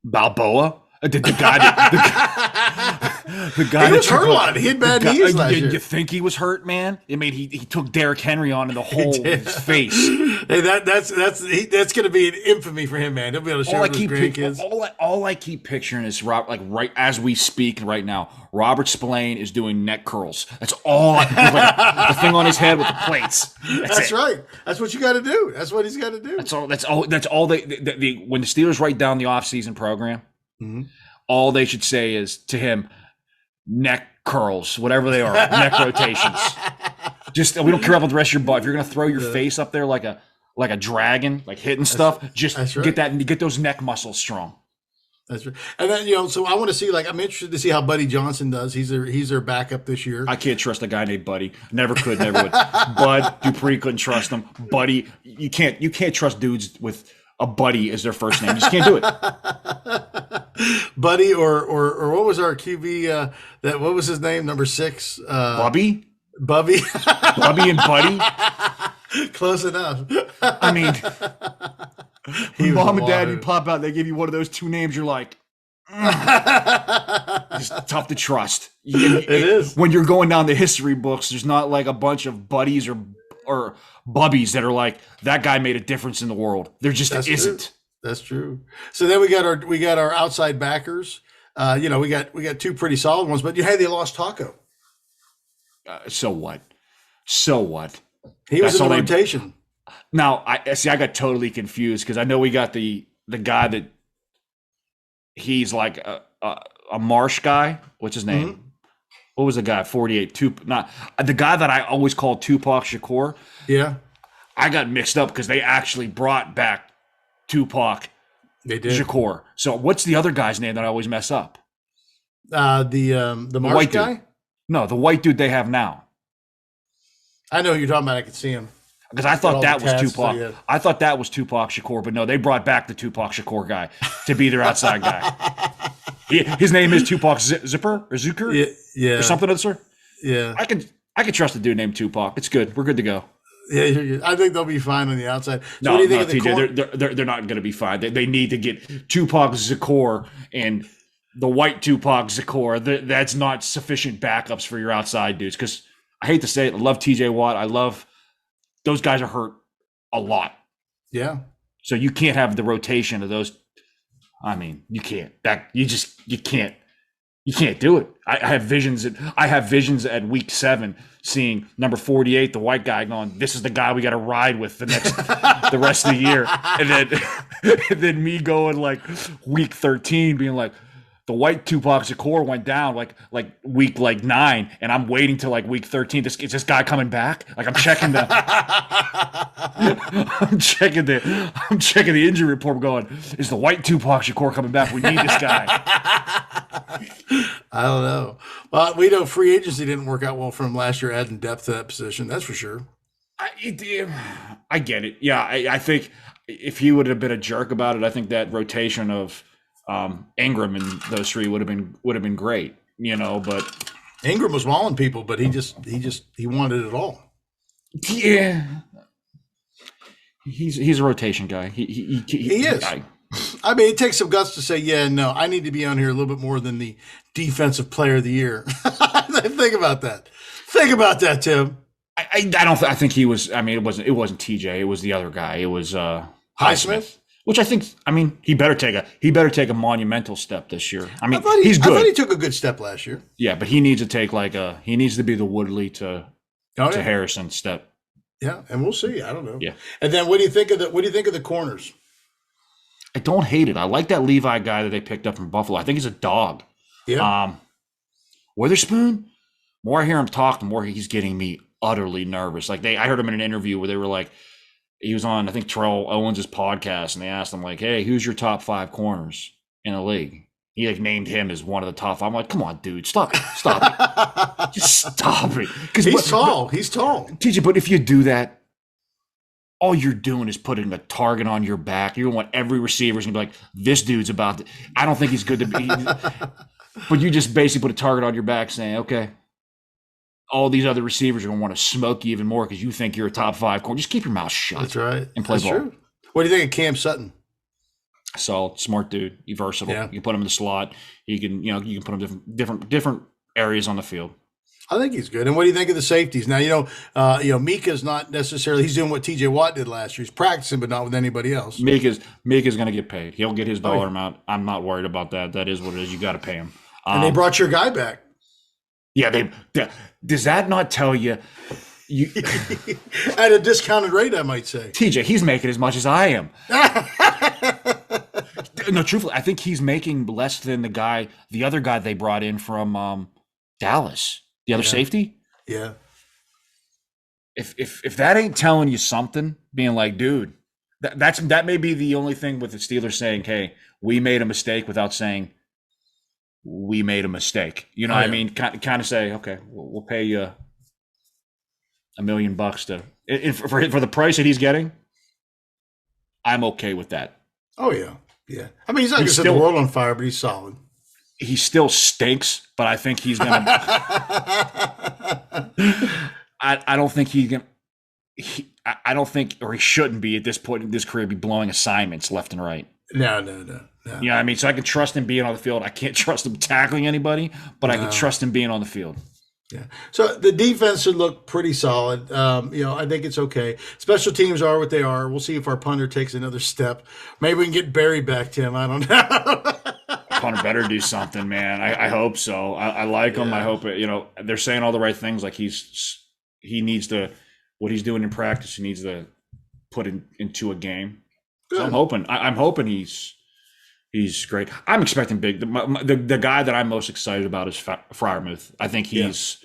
Balboa? The guy The guy He that was hurt a lot. He had bad knees last year. You think he was hurt, man? I mean, he took Derrick Henry on in the whole face. Hey, that's going to be an infamy for him, man. He'll be able to show his grandkids. All I keep picturing is right as we speak right now, Robert Spillane is doing neck curls. That's all. Like the thing on his head with the plates. That's right. That's what you got to do. That's what he's got to do. That's all. That's all. They when the Steelers write down the offseason program, all they should say is to him, neck curls, whatever they are, neck rotations. Just we don't care about the rest of your butt. If you're gonna throw your face up there like a dragon, like hitting stuff, just get those neck muscles strong. That's right. And then so I want to see. I'm interested to see how Buddy Johnson does. He's their backup this year. I can't trust a guy named Buddy. Never could, never would. Bud Dupree couldn't trust him. Buddy, you can't trust dudes with a Buddy as their first name. You just can't do it. Buddy or what was our QB? What was his name? Number 6. Bubby. Bubby and Buddy. Close enough. I mean, mom and dad, you pop out, they give you one of those 2 names. You're like, it's tough to trust. It is. When you're going down the history books, there's not like a bunch of buddies or bubbies that are like, that guy made a difference in the world. There just isn't. True. That's true. So then we got our outside backers. We got 2 pretty solid ones, but they lost Taco. So what? He was in the rotation. Now, I got totally confused because I know we got the guy that he's like a Marsh guy. What's his name? Mm-hmm. What was the guy? 48. Not the guy that I always called Tupac Shakur. Yeah, I got mixed up because they actually brought back Tupac. They did. Shakur. So what's the other guy's name that I always mess up? The Marsh white guy. Dude. No, the white dude they have now. I know who you're talking about. I could see him. Because I thought that was Tupac. So yeah. I thought that was Tupac Shakur, but no, they brought back the Tupac Shakur guy to be their outside guy. His name is Tupac Zipper or Zucker, yeah, or something of the sort. Yeah, I could trust a dude named Tupac. It's good. We're good to go. Yeah, I think they'll be fine on the outside. So no, what do you think of the TJ, they're not going to be fine. They need to get Tupac Shakur and the white Tupac Shakur. That's not sufficient backups for your outside dudes. Because I hate to say it, I love TJ Watt. I love. Those guys are hurt a lot. Yeah. So you can't have the rotation of those. I mean, you can't. You can't. You can't do it. I have visions at week 7 seeing number 48, the white guy, going, this is the guy we got to ride with the rest of the year. And then me going like week 13 being like, the white Tupac Shakur went down like week 9, and I'm waiting till like week 13. Is this guy coming back? Like I'm checking the injury report. Going, is the white Tupac Shakur coming back? We need this guy. I don't know. Well, we know free agency didn't work out well for him last year, adding depth to that position. That's for sure. I get it. Yeah, I think if he would have been a jerk about it, I think that rotation of Ingram and those 3 would have been great, but Ingram was mauling people, but he wanted it all. Yeah. He's a rotation guy. He is. Guy. I mean, it takes some guts to say, yeah, no, I need to be on here a little bit more than the defensive player of the year. Think about that. Think about that, Tim. I think he was. I mean, it wasn't TJ. It was the other guy. It was Highsmith. Which I think, he better take a monumental step this year. I mean, he's good. I thought he took a good step last year. Yeah, but he needs to take he needs to be the Woodley to Harrison step. Yeah, and we'll see. I don't know. Yeah. And then what do you think of the corners? I don't hate it. I like that Levi guy that they picked up from Buffalo. I think he's a dog. Yeah. Witherspoon, more I hear him talk, the more he's getting me utterly nervous. Like I heard him in an interview where they were like, he was on, I think, Terrell Owens' podcast, and they asked him, like, hey, who's your top 5 corners in the league? He named him as one of the top 5. I'm like, come on, dude, stop it. Just stop it. He's tall. He's tall. TJ, but if you do that, all you're doing is putting a target on your back. You're going to want every receiver is going to be like, this dude's about to, I don't think he's good to be. But you just basically put a target on your back saying, okay, all these other receivers are going to want to smoke you even more because you think you're a top 5 corner. Just keep your mouth shut. That's right. And play ball. True. What do you think of Cam Sutton? Solid, smart dude. He's versatile. Yeah. You can put him in the slot. You can put him different areas on the field. I think he's good. And what do you think of the safeties? Now, Mika's not necessarily, he's doing what TJ Watt did last year. He's practicing, but not with anybody else. Mika's going to get paid. He'll get his dollar amount. I'm not worried about that. That is what it is. You got to pay him. And they brought your guy back. Yeah, does that not tell you? At a discounted rate, I might say. TJ, he's making as much as I am. No, truthfully, I think he's making less than the other guy they brought in from Dallas, the other safety. Yeah. If that ain't telling you something, being like, dude, that may be the only thing with the Steelers saying, hey, we made a mistake, without saying we made a mistake. You know what I mean? Kind of say, okay, we'll pay you $1 million for the price that he's getting. I'm okay with that. Oh yeah, yeah. I mean, he's not going to set the world on fire, but he's solid. He still stinks, but I think he's gonna. I don't think he's gonna. I don't think, or he shouldn't be at this point in his career, be blowing assignments left and right. No. You know what I mean? So I can trust him being on the field. I can't trust him tackling anybody, but I can trust him being on the field. Yeah. So the defense should look pretty solid. I think it's okay. Special teams are what they are. We'll see if our punter takes another step. Maybe we can get Barry back, Tim. I don't know. Punter better do something, man. I hope so. I like him. I hope they're saying all the right things. Like he needs to, what he's doing in practice, he needs to put into a game. Good. So I'm hoping he's great. I'm expecting big. The guy that I'm most excited about is Freiermuth. I think he's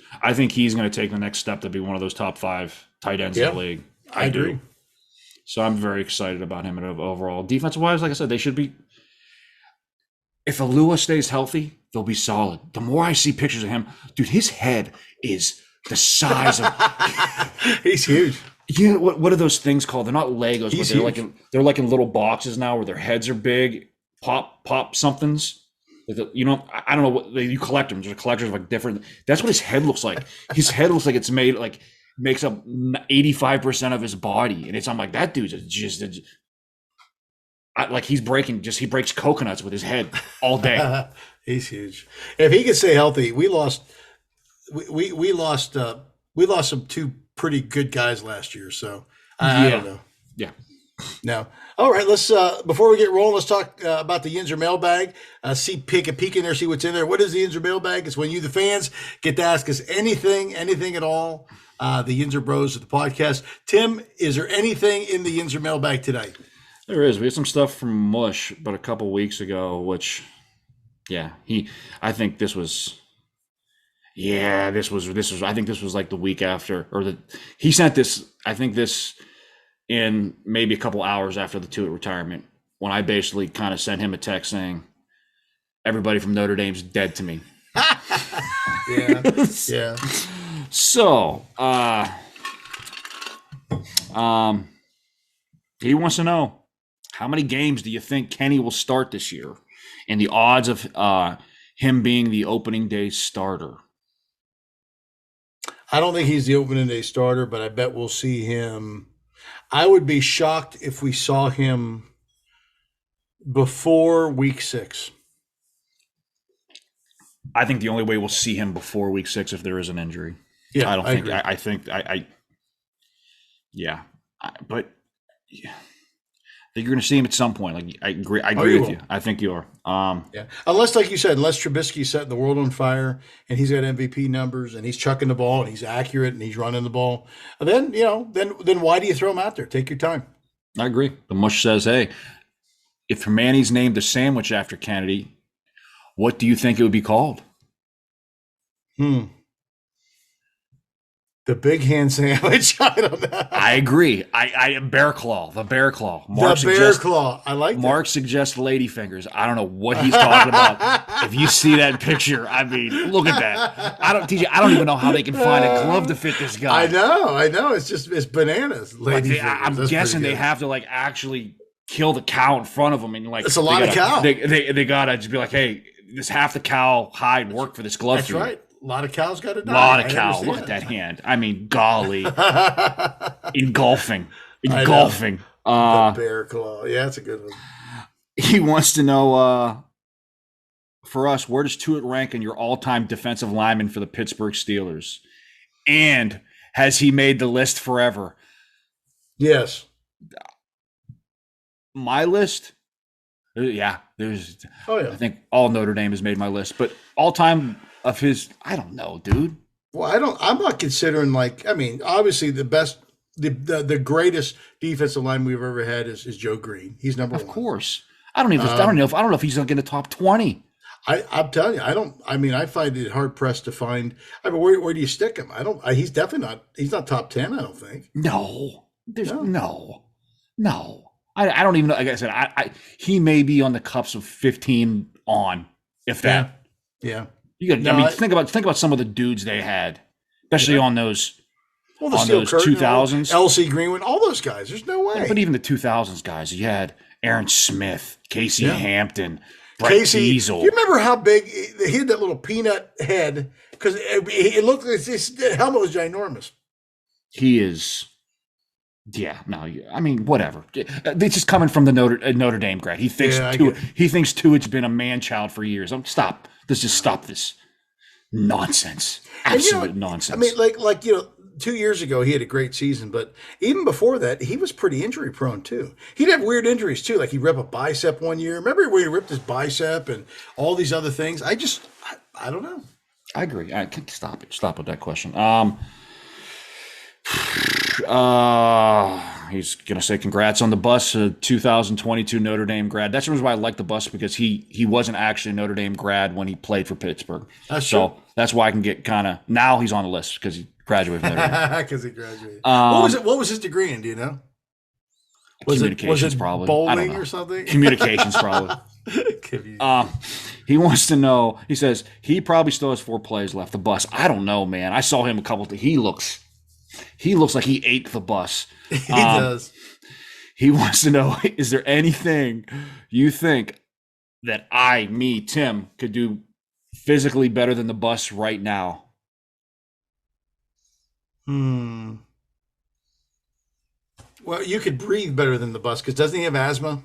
going to take the next step to be one of those top 5 tight ends in the league. I agree. So I'm very excited about him. And overall, defensive wise, like I said, they should be. If Alua stays healthy, they'll be solid. The more I see pictures of him, dude, his head is the size of. He's huge. You know, what are those things called? They're not Legos, but they're like in little boxes now where their heads are big. Pop somethings. I don't know what you collect them. There's collectors of like different. That's what his head looks like. His head looks like it's made like makes up 85% of his body, and I'm like, that dude's just like he breaks coconuts with his head all day. He's huge. If he could stay healthy, we lost some 2 pretty good guys last year. So I don't know. Yeah. No. All right. Let's before we get rolling, let's talk about the YINZER mailbag. Take a peek in there, see what's in there. What is the YINZER mailbag? It's when you, the fans, get to ask us anything at all. The YINZER Bros of the podcast. Tim, is there anything in the YINZER mailbag today? There is. We had some stuff from Mush, but a couple weeks ago, which, I think this was. Yeah, this was. I think this was like the week after, he sent this. I think this. In maybe a couple hours after the Tua retirement, when I basically kind of sent him a text saying, everybody from Notre Dame's dead to me. Yeah. So, he wants to know, how many games do you think Kenny will start this year? And the odds of him being the opening day starter. I don't think he's the opening day starter, but I bet we'll see him. I would be shocked if we saw him before week 6. I think the only way we'll see him before week 6 if there is an injury. Yeah, I think you're going to see him at some point. Like I agree with you. I think you are. Unless, like you said, unless Trubisky's setting the world on fire and he's got MVP numbers and he's chucking the ball and he's accurate and he's running the ball, then why do you throw him out there? Take your time. I agree. The Mush says, hey, if Manny's named a sandwich after Kennedy, what do you think it would be called? The big hand sandwich. I don't know. I agree. I bear claw. The bear claw. Claw. I like that. Mark suggests lady fingers. I don't know what he's talking about. If you see that picture, I mean, look at that. I don't even know how they can find a glove to fit this guy. I know. It's bananas. I'm guessing they have to like actually kill the cow in front of them, and like it's a lot of cow. They gotta just be like, hey, this half the cow hide work for this glove. That's right. A lot of cows got to die. A lot of cow. Look at that hand. I mean, golly. Engulfing. The bear claw. Yeah, that's a good one. He wants to know, for us, where does Tuitt rank in your all-time defensive lineman for the Pittsburgh Steelers? And has he made the list forever? Yes. My list? Yeah, there's. Oh yeah. I think all Notre Dame has made my list, but all-time of his, I don't know, dude. Well, I'm not considering obviously the best, the greatest defensive line we've ever had is Joe Green. He's number one. Of course. I don't know if he's going to get the top 20. I'm telling you, I find it hard pressed to find. Where do you stick him? He's definitely not. He's not top 10. I don't think. No, there's no. I don't even know. Like I said, he may be on the cups of 15 on, if that. Yeah. You got. Think about some of the dudes they had, especially on those. Well, the on Steel those Curtain, 2000s. L.C. Greenwood, all those guys. There's no way. Yeah, but even the 2000s guys, you had Aaron Smith, Casey Hampton. Casey, Diesel. you remember how big he had that little peanut head? Because it looked like his helmet was ginormous. He is, whatever. It's just coming from the Notre Dame grad. He thinks Tuitt's been a man child for years. Stop. Let's just stop this nonsense. Absolute nonsense. 2 years ago, he had a great season, but even before that, he was pretty injury prone too. He'd have weird injuries too, like he ripped a bicep one year. Remember when he ripped his bicep and all these other things? I don't know. I agree. I can't stop it. Stop with that question. He's gonna say congrats on the bus, 2022 Notre Dame grad. That's the reason why I like the bus, because he wasn't actually a Notre Dame grad when he played for Pittsburgh. That's why I can get kind of, now he's on the list because he graduated from Notre Dame. Because he graduated. What was his degree in? Do you know? Was it probably bowling or something? Communications probably. He wants to know. He says he probably still has 4 plays left. The bus. I don't know, man. I saw him a couple. He looks like he ate the bus. He does. He wants to know: is there anything you think that Tim, could do physically better than the bus right now? Well, you could breathe better than the bus, because doesn't he have asthma?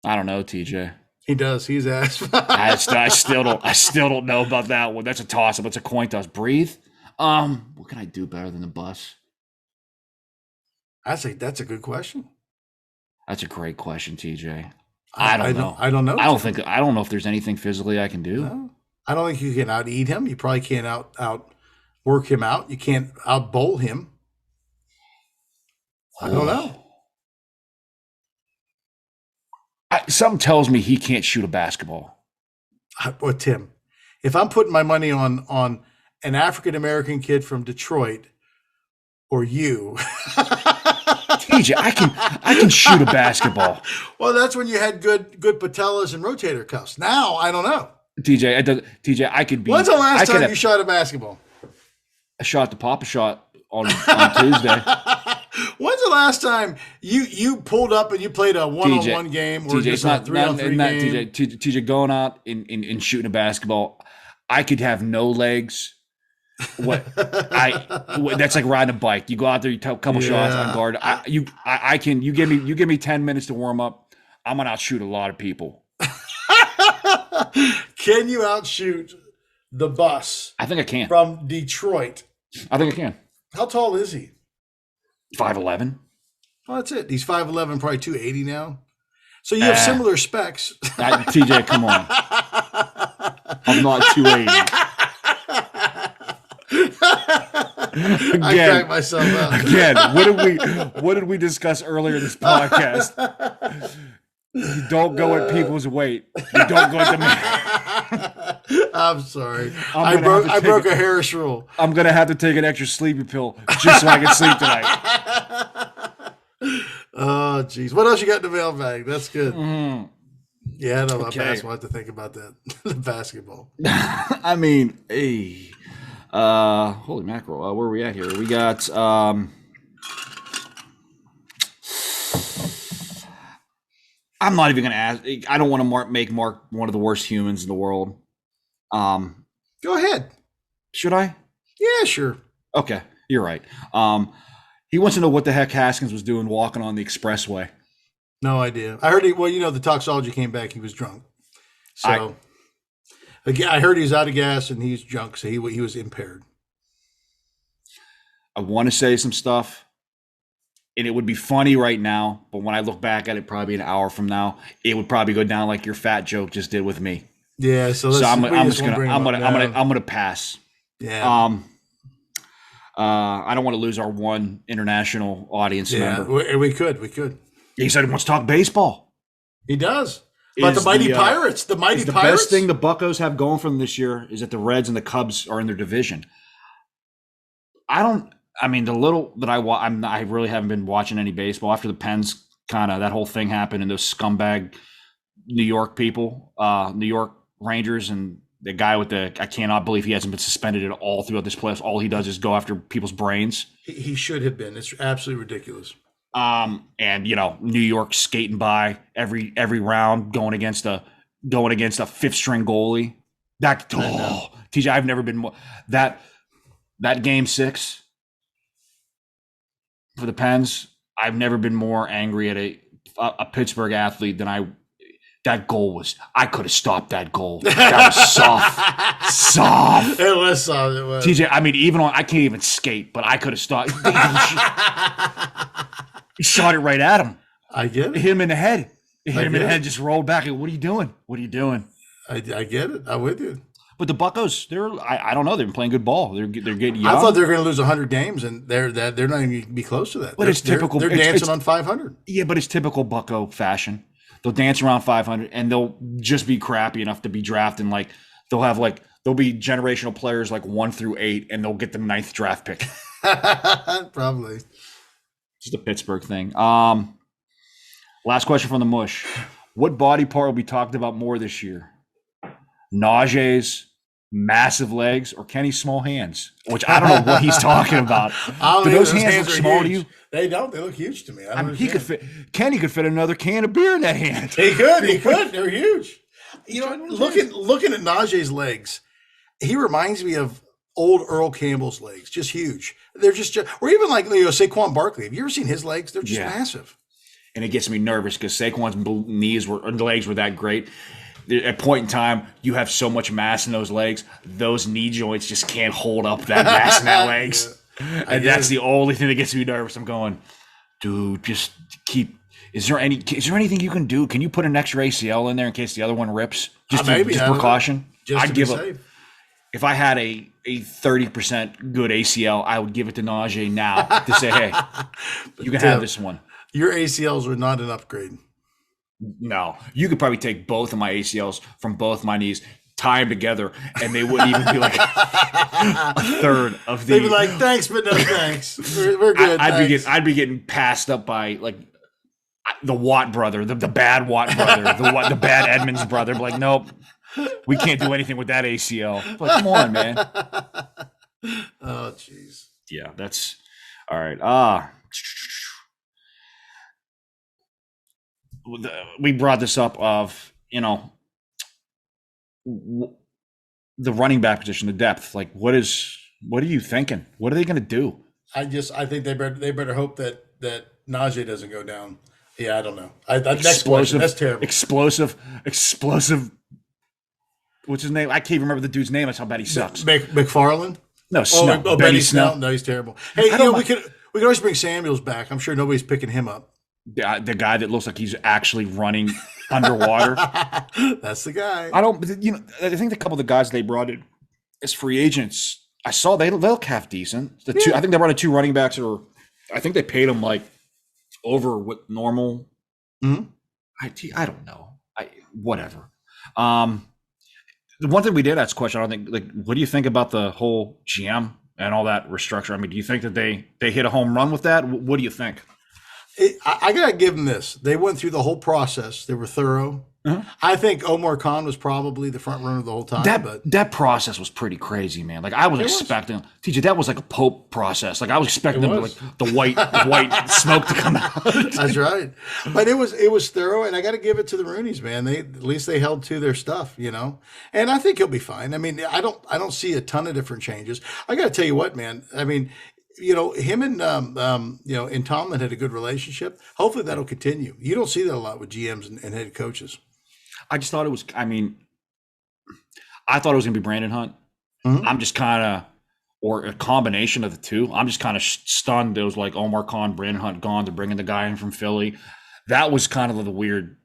I don't know, TJ. He does. He's asthma. I still don't know about that one. That's a toss up. It's a coin toss. Breathe. What can I do better than the bus? I say that's a good question. That's a great question, TJ. I don't know. I don't know. I don't know if there's anything physically I can do. No. I don't think you can out eat him. You probably can't out work him out. You can't out bowl him. I don't know. Something tells me he can't shoot a basketball. Tim, if I'm putting my money on an African-American kid from Detroit or you. TJ, I can shoot a basketball. Well, that's when you had good patellas and rotator cuffs. Now, I don't know. TJ, I could be. When's the last time you shot a basketball? I shot the Papa shot on Tuesday. When's the last time you pulled up and you played a one-on-one game or TJ, just a 3-on-3 game? TJ, going out and shooting a basketball, I could have no legs. That's like riding a bike. You go out there, you take a couple shots on guard. You give me 10 minutes to warm up. I'm gonna outshoot a lot of people. Can you outshoot the bus? I think I can. From Detroit. I think I can. How tall is he? 5'11". Well, that's it. He's 5'11", probably 280 now. So you have similar specs. TJ, come on. I'm not 280. Again, I cracked myself up. Again, what did we discuss earlier in this podcast? You don't go at people's weight. You don't go at the man. I'm sorry. I broke a Harris rule. I'm gonna have to take an extra sleepy pill just so I can sleep tonight. Oh, geez. What else you got in the mailbag? That's good. Mm-hmm. Yeah, I know about basketball. I have to think about that. The basketball. I mean, hey. Holy mackerel. Where are we at here? We got I'm not even gonna ask. I don't want to make Mark one of the worst humans in the world. Go ahead. Should I? Yeah, sure. Okay, you're right. He wants to know what the heck Haskins was doing walking on the expressway. No idea. I heard he. Well, the toxology came back. He was drunk. I So again, I heard he was out of gas and he's drunk. So he was impaired. I want to say some stuff, and it would be funny right now, but when I look back at it, probably an hour from now, it would probably go down like your fat joke just did with me. Yeah. So I'm gonna pass. Yeah. I don't want to lose our one international audience member. We could. He said he wants to talk baseball. He does. But the mighty Pirates, the Pirates. Best thing the Buccos have going for them this year is that the Reds and the Cubs are in their division. The little that I really haven't been watching any baseball after the Pens that whole thing happened and those scumbag New York people, New York Rangers, and the guy with I cannot believe he hasn't been suspended at all throughout this playoffs. All he does is go after people's brains. He should have been. It's absolutely ridiculous. And New York skating by every round, going against a fifth string goalie. TJ, I've never been more that game 6 for the Pens. I've never been more angry at a Pittsburgh athlete than that goal was. I could have stopped that goal. That was soft. It was soft. It was. TJ, I can't even skate, but I could have stopped. He shot it right at him. I get it. Hit him in the head. Just rolled back. What are you doing? I get it. I'm with you. But the Buccos, I don't know. They've been playing good ball. They're getting young. I thought they were going to lose 100 games, and they're not even going to be close to that. But it's typical. They're dancing on 500. Yeah, but it's typical Bucco fashion. They'll dance around 500, and they'll just be crappy enough to be drafted. They'll be generational players 1 through 8, and they'll get the 9th draft pick. Probably. Just a Pittsburgh thing. Last question from the Mush. What body part will be talked about more this year? Najee's massive legs or Kenny's small hands? Which I don't know what he's talking about. Do those hands look small to you? They don't. They look huge to me. Kenny could fit another can of beer in that hand. He could. They're huge. Looking at Najee's legs, he reminds me of old Earl Campbell's legs, just huge. They're just or even Saquon Barkley. Have you ever seen his legs? They're just massive. And it gets me nervous because Saquon's legs were that great. At a point in time, you have so much mass in those legs, those knee joints just can't hold up that mass in that legs. And that's the only thing that gets me nervous. I'm going, dude, just keep. Is there anything you can do? Can you put an extra ACL in there in case the other one rips? Just precaution. I'd give it. If I had a 30% good ACL, I would give it to Najee now to say, hey, you can have this one. Your ACLs are not an upgrade. No, you could probably take both of my ACLs from both my knees, tie them together, and they wouldn't even be like a third of the. They'd be like, "Thanks, but no thanks. We're good." I'd be getting passed up by the Watt brother, the bad Watt brother, the bad Edmonds brother. I'm like, nope, we can't do anything with that ACL. But come on, man. Oh, jeez. Yeah, that's all right. We brought this up of the running back position, the depth. What are you thinking? What are they going to do? I think they better hope that Najee doesn't go down. Yeah, I don't know. Next question. That's terrible. Explosive. What's his name? I can't even remember the dude's name. That's how bad he sucks. McFarland? No, Snell. Benny Snell. No, he's terrible. Hey, we could always bring Samuels back. I'm sure nobody's picking him up. The guy that looks like he's actually running underwater. That's the guy. I think a couple of the guys they brought in as free agents, I saw they look half decent. I think they brought in 2 running backs, I think they paid them over what normal. Mm-hmm. I don't know. Whatever. The one thing we did ask question, I don't think, what do you think about the whole GM and all that restructure? Do you think that they hit a home run with that? What do you think? I got to give them this. They went through the whole process. They were thorough. Uh-huh. I think Omar Khan was probably the front runner the whole time. That process was pretty crazy, man. I was expecting, TJ, that was like a Pope process. I was expecting the white smoke to come out. That's right. But it was thorough, and I got to give it to the Rooneys, man. At least they held to their stuff, and I think he'll be fine. I don't see a ton of different changes. I got to tell you what, man. him and and Tomlin had a good relationship. Hopefully that'll continue. You don't see that a lot with GMs and head coaches. I just thought it was. I mean, I thought it was going to be Brandon Hunt. Mhm. I'm just kind of, or a combination of the two. I'm just kind of stunned. It was like Omar Khan, Brandon Hunt gone. They're bringing the guy in from Philly. That was kind of the weird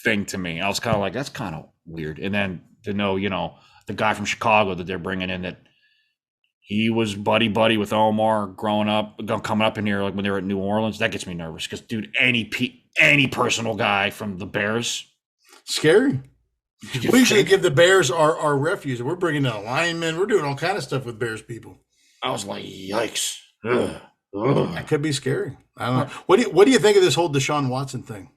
thing to me. I was kind of like, that's kind of weird. And then to know, the guy from Chicago that they're bringing in, that he was buddy with Omar growing up, coming up in here, like when they were at New Orleans. That gets me nervous because, dude, any personal guy from the Bears, Scary. you We usually think? give the Bears our refuge. We're bringing in a lineman. We're doing all kind of stuff with Bears people. I was like, yikes. Ugh. Ugh. That could be scary. I don't know. What do you think of this whole Deshaun Watson thing?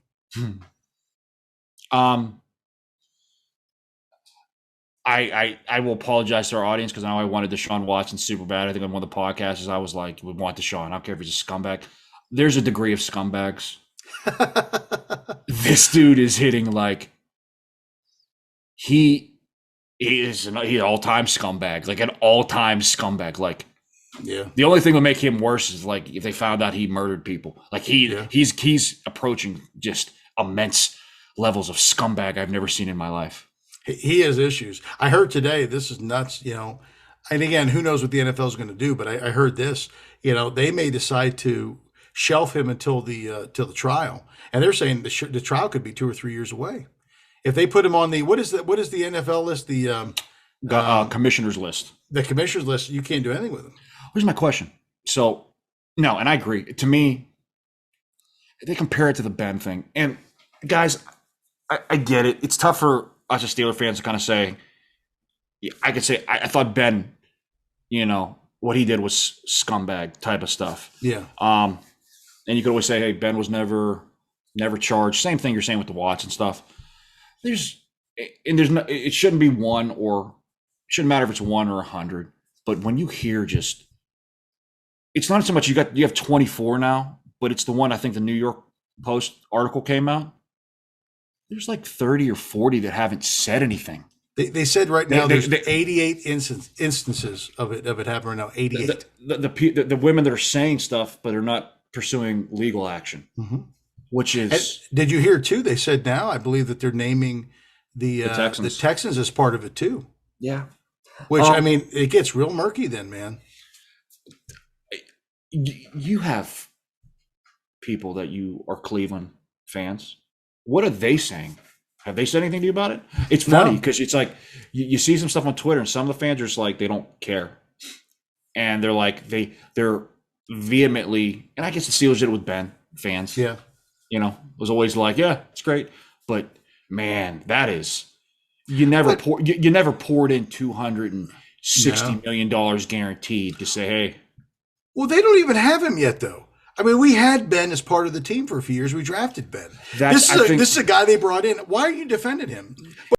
I will apologize to our audience because now I wanted Deshaun Watson super bad. I think on one of the podcasts, I was like, we want Deshaun. I don't care if he's a scumbag. There's a degree of scumbags. This dude is hitting like he is an all-time scumbag, like an all-time scumbag. Like Yeah. the only thing that would make him worse is like if they found out he murdered people. Like he's approaching just immense levels of scumbag I've never seen in my life. He has issues. I heard today, this is nuts, and again, who knows what the NFL is going to do, but I heard this, they may decide to shelf him until the trial. And they're saying the trial could be 2 or 3 years away. If they put him on what is the NFL list? Commissioner's list. The commissioner's list, you can't do anything with him. Here's my question. So, no, and I agree. To me, they compare it to the Ben thing. And guys, I get it. It's tough for us as Steeler fans to kind of say, I could say, I thought Ben, what he did was scumbag type of stuff. Yeah. And you could always say, hey, Ben was never charged. Same thing you're saying with the Watson stuff. It shouldn't be one, or it shouldn't matter if it's 1 or 100. But when you hear it's not so much you have 24 now, but it's the one, I think the New York Post article came out. There's like 30 or 40 that haven't said anything. They said right now there's 88 instances of it happening right now. 88. The women that are saying stuff but are not pursuing legal action, which is. And did you hear too? They said now I believe that they're naming the Texans as part of it too. Yeah. Which I mean, it gets real murky then, man. You have people that you are Cleveland fans. What are they saying? Have they said anything to you about it? It's funny because it's like you see some stuff on Twitter and some of the fans are just like, they don't care. And they're like, they're vehemently, and I guess the Steelers did it with Ben fans. Yeah. It was always like, yeah, it's great. But man, that is, you never poured in $260 million guaranteed to say, hey. Well, they don't even have him yet though. I mean, we had Ben as part of the team for a few years. We drafted Ben. This is a guy they brought in. Why are you defending him?